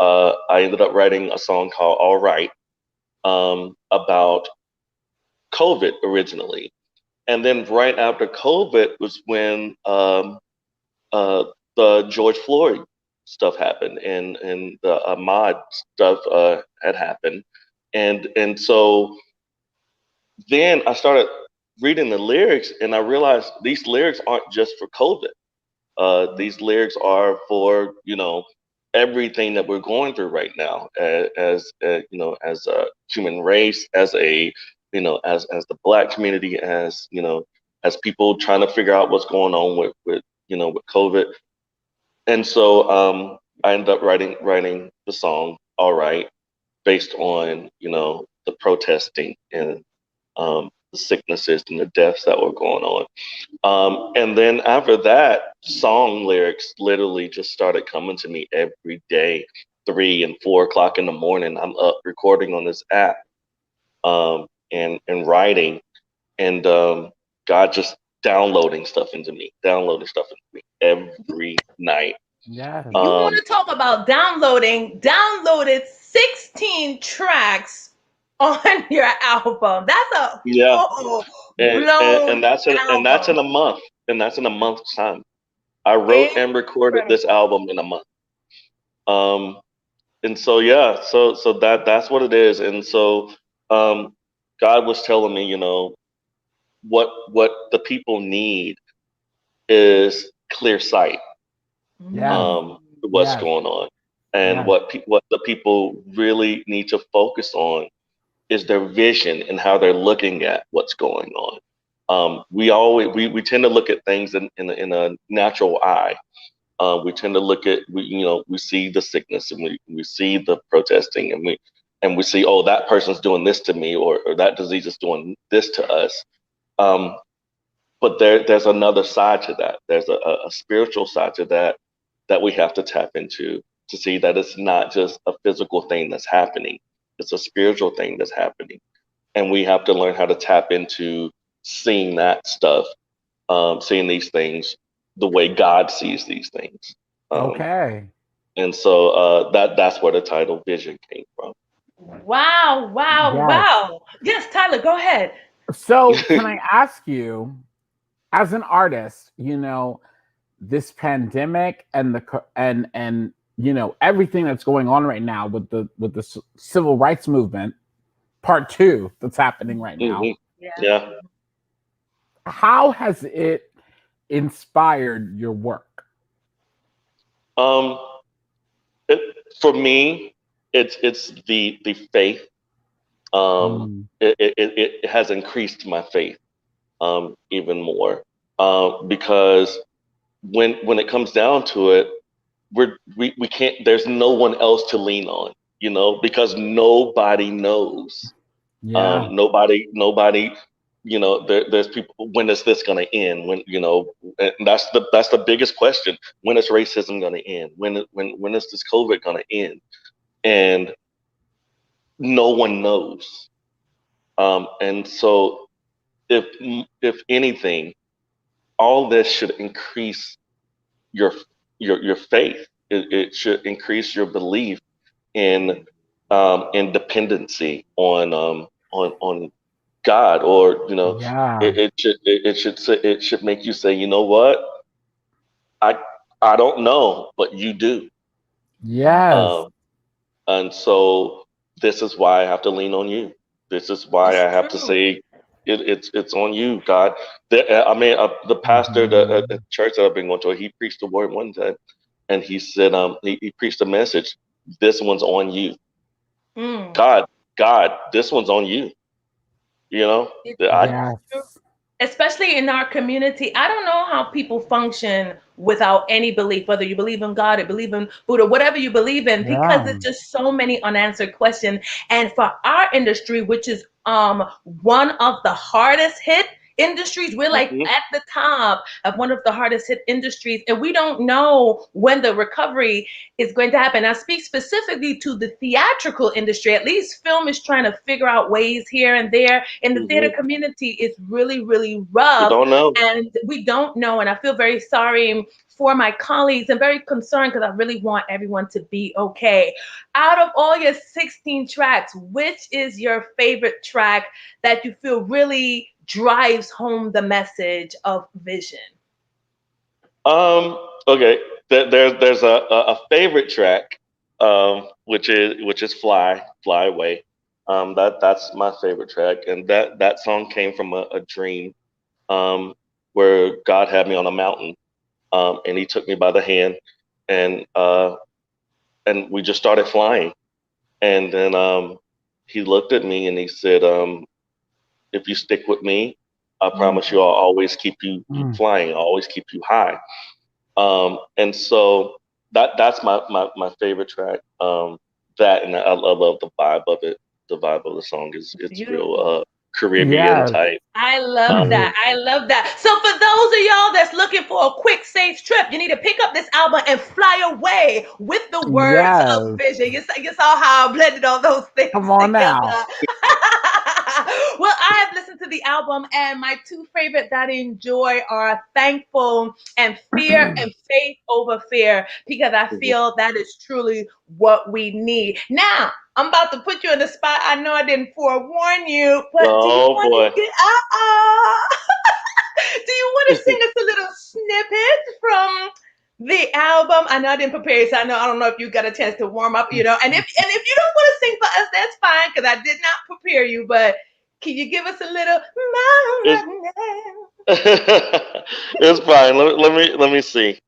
Speaker 3: I ended up writing a song called "All Right" about COVID originally, and then right after COVID was when uh, the George Floyd stuff happened, and the Ahmaud stuff had happened, and so then I started reading the lyrics, and I realized these lyrics aren't just for COVID. These lyrics are for everything that we're going through right now, as a human race, as a as the Black community, as people trying to figure out what's going on with COVID. And so I ended up writing the song "All Right" based on the protesting and the sicknesses and the deaths that were going on. And then after that, song lyrics literally just started coming to me every day, 3 and 4 o'clock in the morning. I'm up recording on this app, and writing, and God just downloading stuff into me every night.
Speaker 2: Yes.
Speaker 1: You want
Speaker 3: Um,
Speaker 1: to talk about downloaded 16 tracks on your album. That's a
Speaker 3: yeah,
Speaker 1: full
Speaker 3: and
Speaker 1: blown
Speaker 3: that's in
Speaker 1: album.
Speaker 3: a month, and that's in a month's time. I wrote and recorded this
Speaker 1: Incredible.
Speaker 3: album in a month. Um, and so yeah, so that's what it is. And so um, God was telling me, what the people need is clear sight,
Speaker 2: Yes.
Speaker 3: to what's
Speaker 2: Yes.
Speaker 3: going on, and
Speaker 2: Yes.
Speaker 3: what the people really need to focus on is their vision and how they're looking at what's going on. We tend to look at things in a natural eye. We tend to look at we see the sickness, and we see the protesting, and and we see, oh, that person's doing this to me, or that disease is doing this to us. Um, but there's another side to that. There's a spiritual side to that that we have to tap into to see that it's not just a physical thing that's happening. It's a spiritual thing that's happening. And we have to learn how to tap into seeing that stuff, seeing these things the way God sees these things. Um,
Speaker 2: Okay.
Speaker 3: and so that's where the title Vision came from.
Speaker 1: Wow, wow,
Speaker 2: Yes.
Speaker 1: wow. Yes, Tyler, go ahead.
Speaker 2: So, can I ask you, as an artist, this pandemic and and everything that's going on right now with the civil rights movement part 2 that's happening right now,
Speaker 3: Hmm.
Speaker 1: Yeah.
Speaker 3: Yeah.
Speaker 2: how has it inspired your work?
Speaker 3: Um, it, for me, it's the faith.
Speaker 2: Mm,
Speaker 3: It has increased my faith even more because when it comes down to it, we can't. There's no one else to lean on, because nobody knows.
Speaker 2: yeah.
Speaker 3: Nobody. There's people. When is this going to end? And that's the biggest question. When is racism going to end? When is this COVID going to end? And no one knows. And so, if if anything, all this should increase your your faith. It should increase your belief in dependency on God, or
Speaker 2: Yeah.
Speaker 3: it should make you say, you know what, I I don't know, but you do.
Speaker 2: Yes.
Speaker 3: Um, and so this is why I have to lean on you. This is why
Speaker 1: It's
Speaker 3: I have to
Speaker 1: true.
Speaker 3: say it's on you, God. I mean, the pastor, the
Speaker 2: Mhm.
Speaker 3: church that I've been going to, he preached the word one time, and he said, he preached a message. This one's on you,
Speaker 1: Mm.
Speaker 3: God. God, this one's on you. You know,
Speaker 1: It's
Speaker 3: I
Speaker 1: it's true.
Speaker 2: Yes.
Speaker 1: Especially in our community, I don't know how people function without any belief, whether you believe in God or believe in Buddha, whatever you believe in, because
Speaker 2: Yeah.
Speaker 1: it's just so many unanswered questions. And for our industry, which is one of the hardest hit industries, we're like
Speaker 3: Mhm.
Speaker 1: at the top of one of the hardest hit industries, and we don't know when the recovery is going to happen. I speak specifically to the theatrical industry. At least film is trying to figure out ways here and there. In the theater
Speaker 3: Mhm.
Speaker 1: community, it's really, really
Speaker 3: We
Speaker 1: rough,
Speaker 3: don't know.
Speaker 1: and we don't know. And I feel very sorry for my colleagues and very concerned because I really want everyone to be okay. Out of all your 16 tracks, which is your favorite track that you feel really drives home the message of vision?
Speaker 3: Okay. There's a favorite track, which is Fly Away. That's my favorite track, and that song came from a dream, um, where God had me on a mountain, and He took me by the hand, and we just started flying, and then He looked at me and He said, if you stick with me, I promise you, I'll always keep you
Speaker 2: Mm.
Speaker 3: flying. I'll always keep you high. And so that's my favorite track. That, and I love the vibe of it. The vibe of the song is it's real
Speaker 1: Beautiful.
Speaker 3: Caribbean
Speaker 2: Yes.
Speaker 3: type.
Speaker 1: I love
Speaker 3: Um,
Speaker 1: that. I love that. So for those of y'all that's looking for a quick, safe trip, you need to pick up this album and fly away with the words of
Speaker 2: Yes.
Speaker 1: vision. You saw how I blended all those things
Speaker 2: Come on
Speaker 1: together.
Speaker 2: now.
Speaker 1: Well, I have listened to the album, and my two favorite that I enjoy are Thankful and Fear, and Faith Over Fear, because I
Speaker 3: mhm.
Speaker 1: feel that is truly what we need. Now, I'm about to put you in the spot. I know I didn't forewarn you, but do you
Speaker 3: Oh
Speaker 1: want to
Speaker 3: boy.
Speaker 1: get do you want to sing us a little snippet from the album? I know I didn't prepare you, so I don't know if you got a chance to warm up, And if you don't want to sing for us, that's fine, because I did not prepare you. But can you give us a little
Speaker 3: It's
Speaker 1: mama now?
Speaker 3: it's fine. Let me see.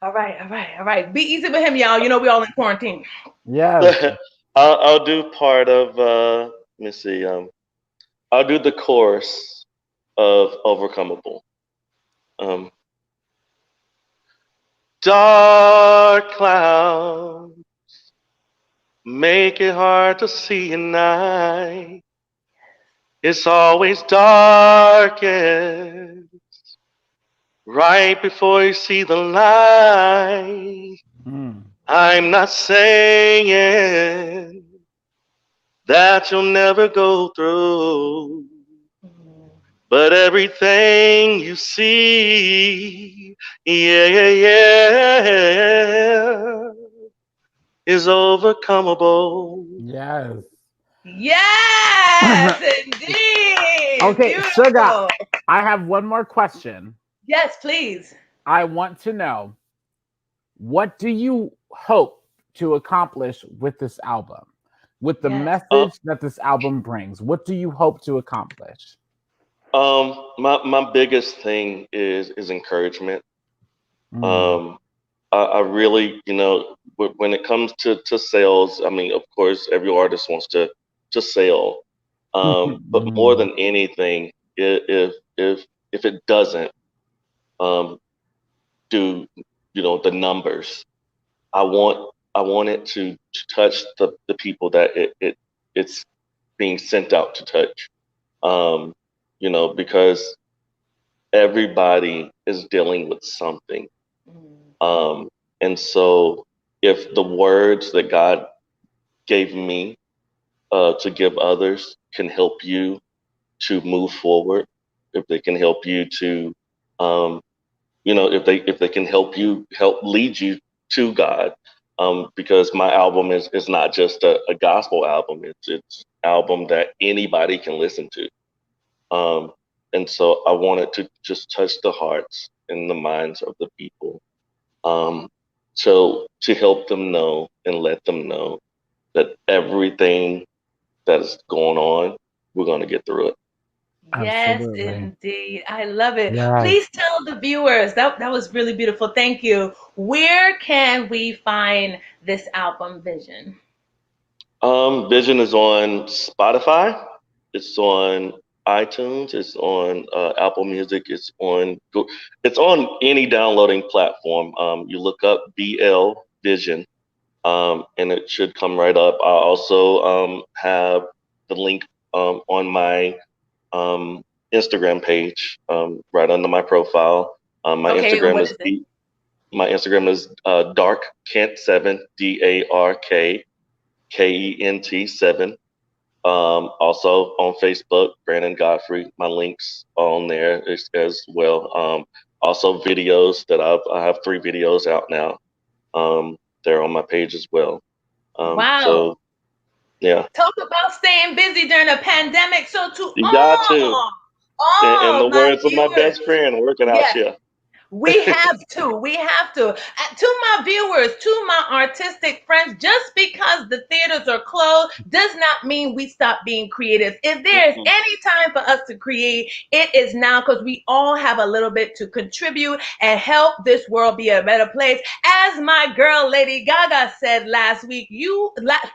Speaker 1: All right, all right, all right. Be easy with him, y'all. You know we all in quarantine.
Speaker 2: Yes.
Speaker 3: I'll do part of. Let me see. I'll do the chorus of Overcomable. Um, Dark cloud make it hard to see at night. It's always darkest right before you see the light.
Speaker 2: Mm.
Speaker 3: I'm not saying that you'll never go through, but everything you see, yeah, yeah, yeah, is overcomable.
Speaker 2: Yes.
Speaker 1: Yes, indeed.
Speaker 2: Okay, Shuga,
Speaker 1: Beautiful.
Speaker 2: I have one more question.
Speaker 1: Yes, please.
Speaker 2: I want to know, what do you hope to accomplish with this album? With the
Speaker 1: Yes.
Speaker 3: Uh,
Speaker 2: message that this album brings, what do you hope to accomplish?
Speaker 3: my biggest thing is encouragement.
Speaker 2: Mm.
Speaker 3: Um, I really, when it comes to sales, I mean, of course, every artist wants to sell. But more
Speaker 2: Mm.
Speaker 3: than anything, if it doesn't um, do, the numbers, I want it to touch the people that it's being sent out to touch. Um, because everybody is dealing with something.
Speaker 1: Mm.
Speaker 3: Um, and so if the words that God gave me to give others can help you to move forward, if they can help you to, um, if they can help lead you to God, because my album is not just a gospel album. It's album that anybody can listen to. And so I wanted to just touch the hearts and the minds of the people, um, so to help them know and let them know that everything that is going on, we're going to get through it.
Speaker 1: Yes,
Speaker 2: Absolutely.
Speaker 1: indeed. I love it.
Speaker 2: Yes.
Speaker 1: Please tell the viewers that was really beautiful. Thank you. Where can we find this album Vision?
Speaker 3: Vision is on Spotify. It's on iTunes. It's on Apple Music. It's on any downloading platform. You look up BL Vision, and it should come right up. I also have the link on my Instagram page, right under my profile. My
Speaker 1: Okay, and
Speaker 3: Instagram
Speaker 1: what
Speaker 3: is
Speaker 1: is it?
Speaker 3: Dark Kent 7, DARKKENT 7. Also on Facebook, Brandon Godfrey. My links are on there as well. Also videos that I have 3 videos out now. They're on my page as well.
Speaker 1: Wow.
Speaker 3: So yeah,
Speaker 1: Talk about staying busy during a pandemic. So to
Speaker 3: you got to. In
Speaker 1: all
Speaker 3: the
Speaker 1: my
Speaker 3: words of my
Speaker 1: viewers,
Speaker 3: best friend, working out
Speaker 1: yes,
Speaker 3: here.
Speaker 1: we have to. We have to. To my viewers, to my artistic friends, just because the theaters are closed does not mean we stop being creative. If there is
Speaker 3: Mm-mm.
Speaker 1: any time for us to create, it is now, because we all have a little bit to contribute and help this world be a better place. As my girl Lady Gaga said last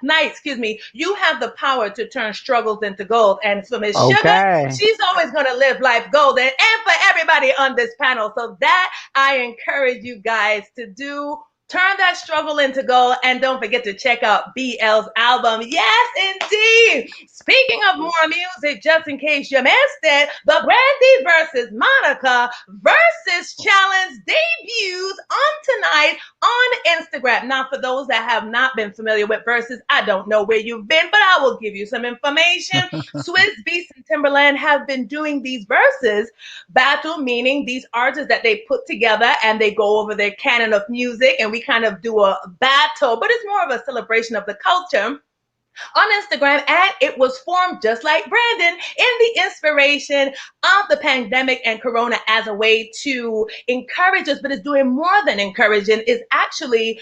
Speaker 1: night, excuse me, you have the power to turn struggles into gold. And so Miss Sugar,
Speaker 2: Okay.
Speaker 1: she's always going to live life golden. And for everybody on this panel. So that I encourage you guys to do. Turn that struggle into gold, and don't forget to check out BL's album. Yes, indeed. Speaking of more music, just in case you missed it, the Brandy versus Monica versus challenge debuts on tonight on Instagram. Now, for those that have not been familiar with versus, I don't know where you've been, but I will give you some information. Swizz Beatz and Timberland have been doing these verses battle, meaning these artists that they put together and they go over their canon of music, and we kind of do a battle, but it's more of a celebration of the culture on Instagram, and it was formed just like Brandon in the inspiration of the pandemic and Corona as a way to encourage us, but it's doing more than encouraging, is actually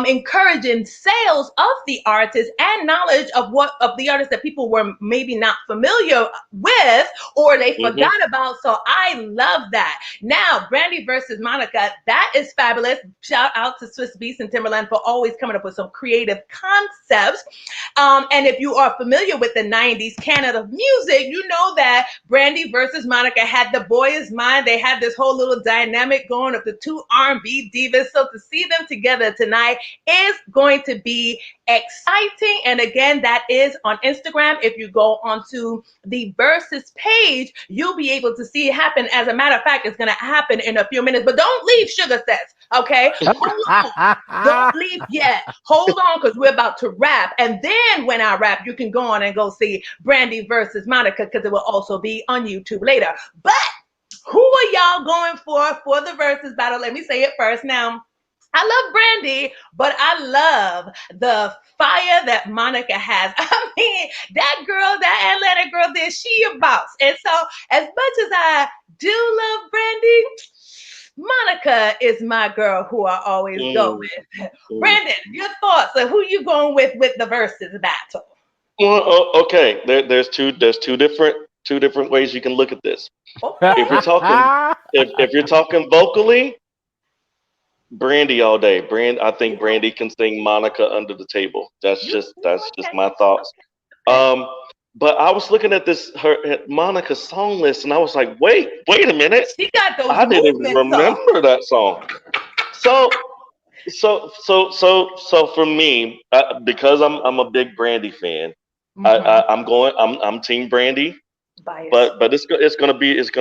Speaker 1: encouraging sales of the artists and knowledge of the artists that people were maybe not familiar with or they
Speaker 3: Hmm.
Speaker 1: forgot about. So I love that. Now, Brandy versus Monica, that is fabulous. Shout out to Swizz Beatz and Timberland for always coming up with some creative concepts. And if you are familiar with the 90s canon of music, you know that Brandy versus Monica had the boy is mine. They had this whole little dynamic going of the two R&B divas. So to see them together tonight is going to be exciting. And again, that is on Instagram. If you go onto the Versus page, you'll be able to see it happen. As a matter of fact, it's going to happen in a few minutes. But don't leave, Shuga says. Okay, hold on. Don't leave yet. Hold on, because we're about to wrap. And then when I wrap, you can go on and go see Brandy versus Monica, because it will also be on YouTube later. But who are y'all going for the versus battle? Let me say it first. Now, I love Brandy, but I love the fire that Monica has. I mean, that girl, that Atlanta girl there, she a boss. And so, as much as I do love Brandy, Monica is my girl who I always go with. Brandon, your thoughts on who you going with the versus battle?
Speaker 3: Well, okay. There's two different ways you can look at this.
Speaker 1: Okay.
Speaker 3: If you're talking vocally, Brandy all day. I think Brandy can sing Monica under the table. That's just my thoughts. But I was looking at Monica song list, and I was like, wait a minute.
Speaker 1: She got those
Speaker 3: I didn't even remember that song. So for me, because I'm a big Brandy fan, I'm Team Brandy.
Speaker 1: Bias.
Speaker 3: But it's gonna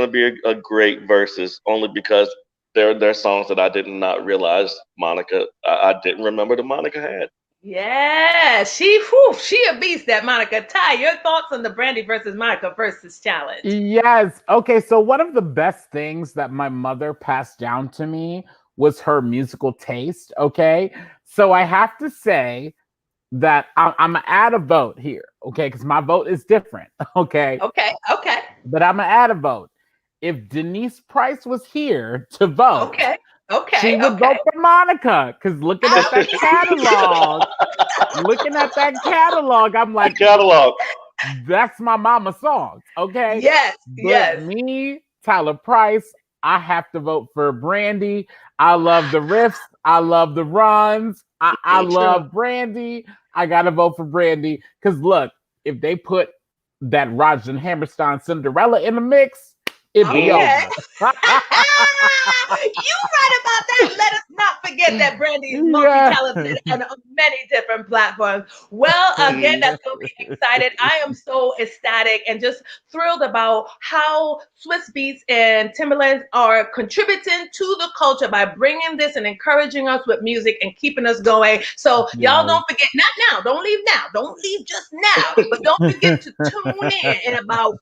Speaker 3: be a great versus, only because there are songs that I did not realize Monica. I didn't remember that Monica had.
Speaker 1: Yeah, she a beast, that Monica. Ty, your thoughts on the Brandy versus Monica versus challenge?
Speaker 2: Yes. Okay, so one of the best things that my mother passed down to me was her musical taste. Okay, so I have to say that I'm gonna add a vote here, okay, because my vote is different. Okay. But I'm gonna add a vote. If Denise Price was here to vote, she would vote for Monica, because looking at that catalog, I'm like, that's my mama songs. Okay.
Speaker 1: Yes.
Speaker 2: Me, Tyler Price, I have to vote for Brandy. I love the riffs. I love the runs. I love Brandy. I gotta vote for Brandy, because look, if they put that Rodgers and Hammerstein Cinderella in the mix, it'd be over.
Speaker 1: You right about that. Let us not forget that Brandy is multi-talented and on many different platforms. Well, again, that's going to be excited. I am so ecstatic and just thrilled about how Swiss Beats and Timberlands are contributing to the culture by bringing this and encouraging us with music and keeping us going. So y'all don't forget, not now, don't leave now, don't leave just now, but don't forget to tune in about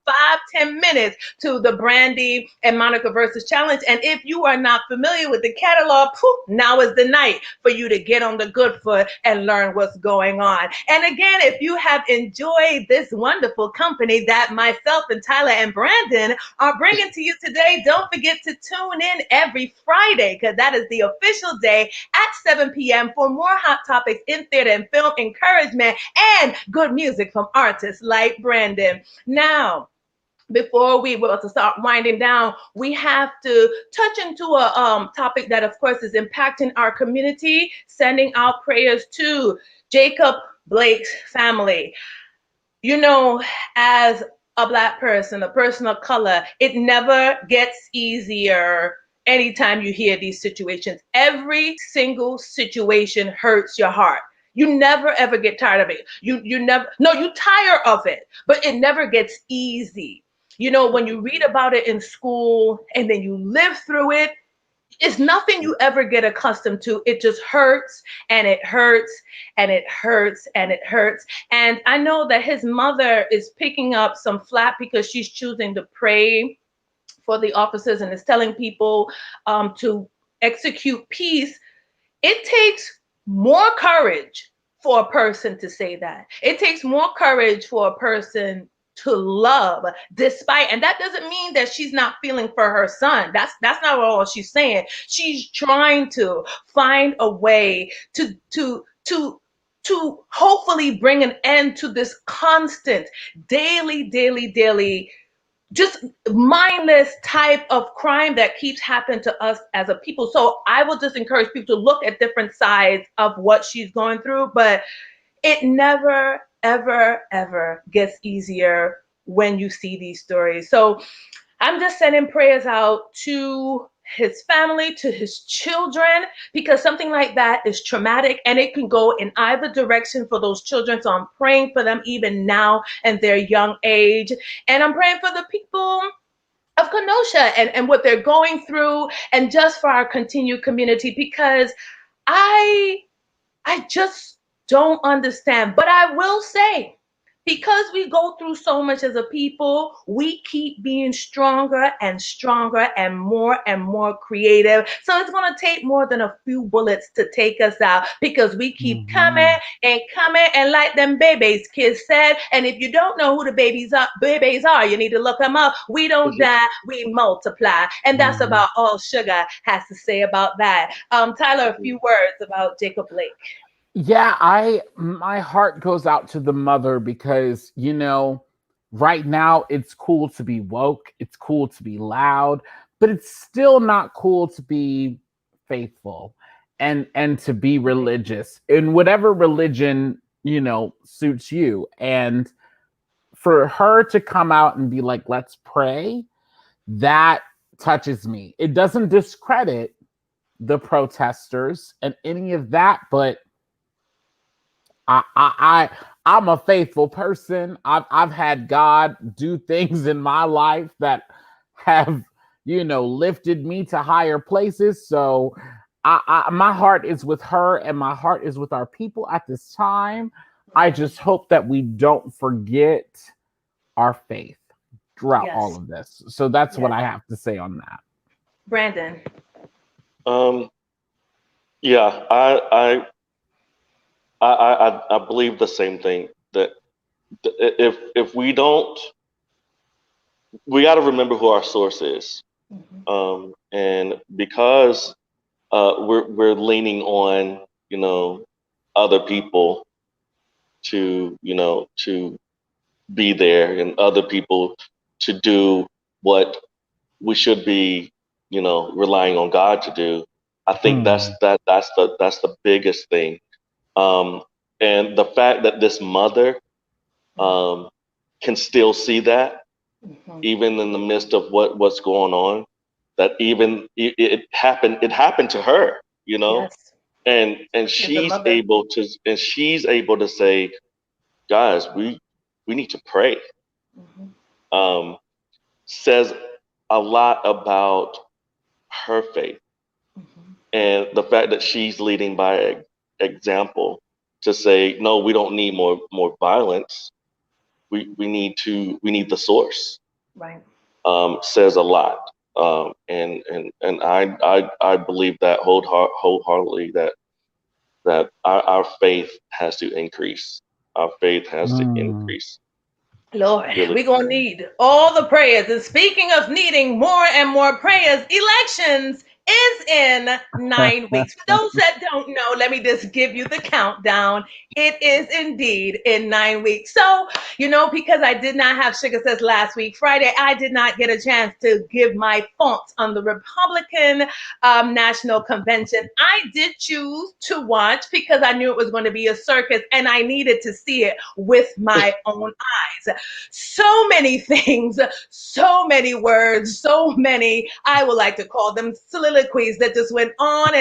Speaker 1: 5-10 minutes to the Brandy and Monica versus challenge. And if you are not familiar with the catalog, now is the night for you to get on the good foot and learn what's going on. And again, if you have enjoyed this wonderful company that myself and Tyler and Brandon are bringing to you today, don't forget to tune in every Friday, because that is the official day at 7 p.m. for more hot topics in theater and film, encouragement, and good music from artists like Brandon. Now, before we were to start winding down, we have to touch into a topic that, of course, is impacting our community, sending out prayers to Jacob Blake's family. You know, as a Black person, a person of color, it never gets easier anytime you hear these situations. Every single situation hurts your heart. You never ever get tired of it. You tire of it, but it never gets easy. You know, when you read about it in school and then you live through it, it's nothing you ever get accustomed to. It just hurts and it hurts and it hurts and it hurts. And I know that his mother is picking up some flack because she's choosing to pray for the officers and is telling people to execute peace. It takes more courage for a person to say that. It takes more courage for a person to love despite, and that doesn't mean that she's not feeling for her son. That's not all she's saying. She's trying to find a way to hopefully bring an end to this constant daily just mindless type of crime that keeps happening to us as a people. So I will just encourage people to look at different sides of what she's going through, but it never, ever gets easier when you see these stories. So I'm just sending prayers out to his family, to his children, because something like that is traumatic and it can go in either direction for those children. So I'm praying for them even now and their young age. And I'm praying for the people of Kenosha and what they're going through, and just for our continued community, because I I just don't understand. But I will say, because we go through so much as a people, we keep being stronger and stronger and more creative. So it's going to take more than a few bullets to take us out, because we keep coming
Speaker 2: Mhm.
Speaker 1: and coming, and like them babies kids said. And if you don't know who the babies are, you need to look them up. We don't die, we multiply. And that's
Speaker 2: Mhm.
Speaker 1: about all Shuga has to say about that. Tyler, a few words about Jacob Blake.
Speaker 2: Yeah, my heart goes out to the mother because, right now it's cool to be woke, it's cool to be loud, but it's still not cool to be faithful and to be
Speaker 1: Right.
Speaker 2: religious in whatever religion, suits you. And for her to come out and be like, "Let's pray," that touches me. It doesn't discredit the protesters and any of that, but I'm a faithful person. I've had God do things in my life that have, lifted me to higher places. So my heart is with her and my heart is with our people at this time. I
Speaker 1: Right.
Speaker 2: just hope that we don't forget our faith throughout all
Speaker 1: Yes.
Speaker 2: of this. So that's what
Speaker 1: Yes.
Speaker 2: I have to say on that.
Speaker 1: Brandon.
Speaker 3: Um, yeah, I believe the same thing, that if we don't, we got to remember who our source is.
Speaker 1: Mhm.
Speaker 3: And because we're leaning on, other people to, to be there, and other people to do what we should be, relying on God to do. I think
Speaker 2: Hmm.
Speaker 3: that's the biggest thing. Um, and the fact that this mother um, can still see that,
Speaker 1: Mhm.
Speaker 3: even in the midst of what's going on, that even it happened to her,
Speaker 1: Yes.
Speaker 3: and
Speaker 1: She's a
Speaker 3: she's
Speaker 1: mother.
Speaker 3: able to say, guys, we need to pray.
Speaker 1: Mhm.
Speaker 3: um, Says a lot about her faith,
Speaker 1: Mhm.
Speaker 3: and the fact that she's leading by example, to say, no, we don't need more violence. We need the source.
Speaker 1: Right.
Speaker 3: Says a lot. And I believe that wholeheartedly, that our faith has to increase. Our faith has to
Speaker 2: Hmm.
Speaker 3: increase.
Speaker 1: Lord,
Speaker 3: Really.
Speaker 1: we're going to need all the prayers. And speaking of needing more and more prayers, elections is in 9 weeks. For those that don't know, let me just give you the countdown. It is indeed in 9 weeks. So, because I did not have Sugar Says last week, Friday, I did not get a chance to give my thoughts on the Republican National Convention. I did choose to watch because I knew it was going to be a circus and I needed to see it with my own eyes. So many things, so many words, so many, I would like to call them soliloquies that just went on,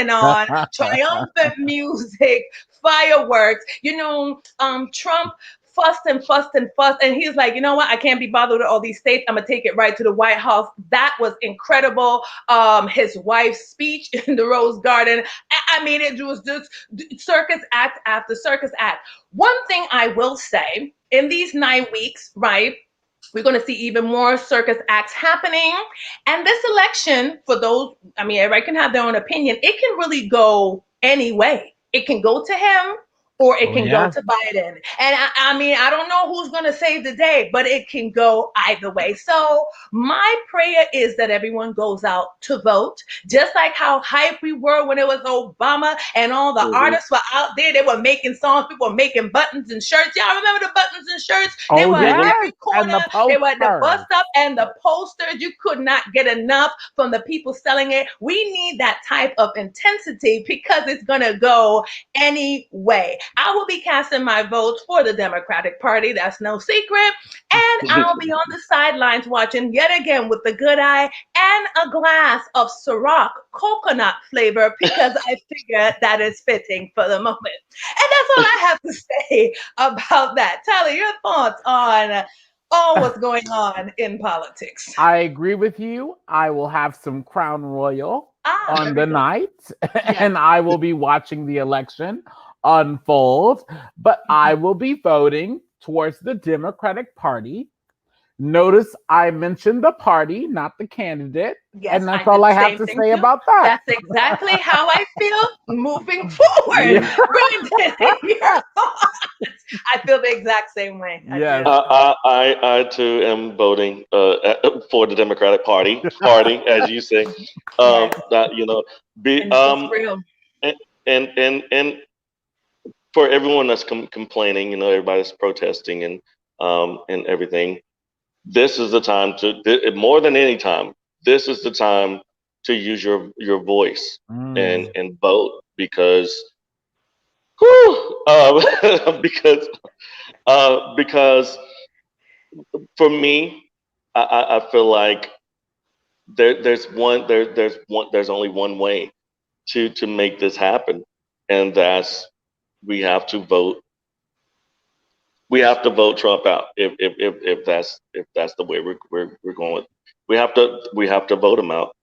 Speaker 1: triumphant music, fireworks. Trump fussed and fussed and fussed. And he's like, you know what? I can't be bothered with all these states. I'm going to take it right to the White House. That was incredible. His wife's speech in the Rose Garden. I mean, it was just circus act after circus act. One thing I will say, in these 9 weeks, right? We're going to see even more circus acts happening. And this election, for those, I mean, everybody can have their own opinion. It can really go any way. It can go to him or it
Speaker 2: Oh
Speaker 1: can go
Speaker 2: yeah.
Speaker 1: to Biden. And I mean, I don't know who's going to save the day, but it can go either way. So my prayer is that everyone goes out to vote, just like how hype we were when it was Obama and all the
Speaker 3: Hmm.
Speaker 1: artists were out there. They were making songs, people were making buttons and shirts. Y'all remember the buttons and shirts? They
Speaker 2: Oh
Speaker 1: were at
Speaker 3: Hmm.
Speaker 2: yes.
Speaker 1: every corner.
Speaker 2: And the
Speaker 1: They were at the bus
Speaker 2: posters.
Speaker 1: stop and the posters. You could not get enough from the people selling it. We need that type of intensity because it's going to go anyway. I will be casting my votes for the Democratic Party. That's no secret. And I'll be on the sidelines watching yet again with the good eye and a glass of Ciroc coconut flavor because I figure that is fitting for the moment. And that's all I have to say about that. Tyler, your thoughts on all what's going on in politics?
Speaker 2: I agree with you. I will have some Crown Royal on the night, and I will be watching the election unfold, but I will be voting towards the Democratic Party. Notice I mentioned the party, not the candidate.
Speaker 1: Yes,
Speaker 2: and that's all I have to say about that.
Speaker 1: That's exactly how I feel moving forward.
Speaker 2: Yeah.
Speaker 1: Brandon, your thoughts? I feel the exact same way.
Speaker 2: Yes.
Speaker 3: I too am voting for the Democratic Party, as you say. That be
Speaker 1: And it's real.
Speaker 3: and for everyone that's complaining, everybody's protesting and everything. This is the time more than any time. This is the time to use your voice and vote because, because for me, I feel like there's only one way to make this happen, and that's we have to vote. We have to vote Trump out if that's the way we're going with. We have to vote him out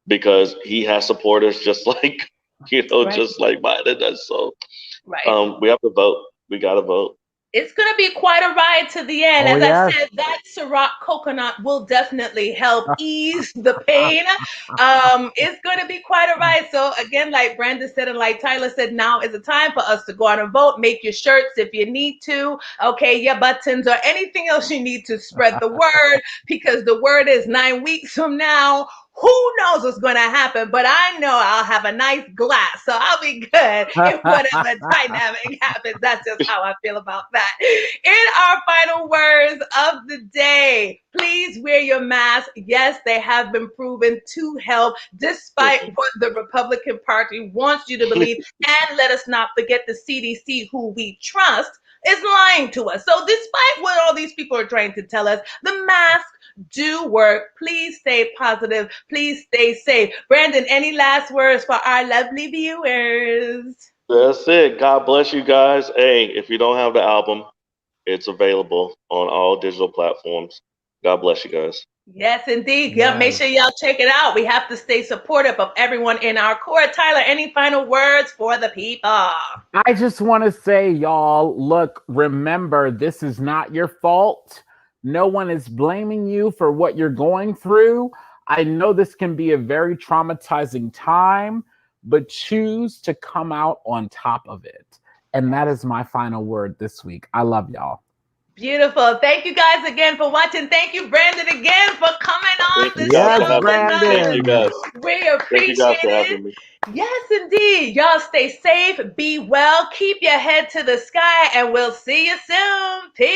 Speaker 3: because he has supporters just like just like Biden does. So we have to vote. We got to vote.
Speaker 1: It's going to be quite a ride to the end. As I said, that Ciroc coconut will definitely help ease the pain. It's going to be quite a ride. So again, like Brandon said and like Tyler said, now is the time for us to go out and vote. Make your shirts if you need to. Okay, your buttons or anything else you need to spread the word, because the word is 9 weeks from now. Who knows what's going to happen, but I know I'll have a nice glass, so I'll be good if whatever dynamic happens. That's just how I feel about that. In our final words of the day, please wear your mask. Yes, they have been proven to help, despite what the Republican Party wants you to believe. And let us not forget the CDC, who we trust, is lying to us. So despite what all these people are trying to tell us, the masks do work. Please stay positive. Please stay safe. Brandon, any last words for our lovely viewers?
Speaker 3: That's it. God bless you guys. Hey, if you don't have the album, it's available on all digital platforms. God bless you guys.
Speaker 1: Yes, indeed. Yeah, make sure y'all check it out. We have to stay supportive of everyone in our court. Tyler, any final words for the people?
Speaker 2: I just want to say, y'all, look, remember, this is not your fault. No one is blaming you for what you're going through. I know this can be a very traumatizing time, but choose to come out on top of it. And that is my final word this week. I love y'all.
Speaker 1: Beautiful. Thank you guys again for watching. Thank you, Brandon, again for coming on the
Speaker 2: show. Brandon.
Speaker 3: Thank you guys.
Speaker 1: We appreciate
Speaker 3: Thank you guys for having me.
Speaker 1: Yes, indeed. Y'all stay safe, be well, keep your head to the sky, and we'll see you soon. Peace.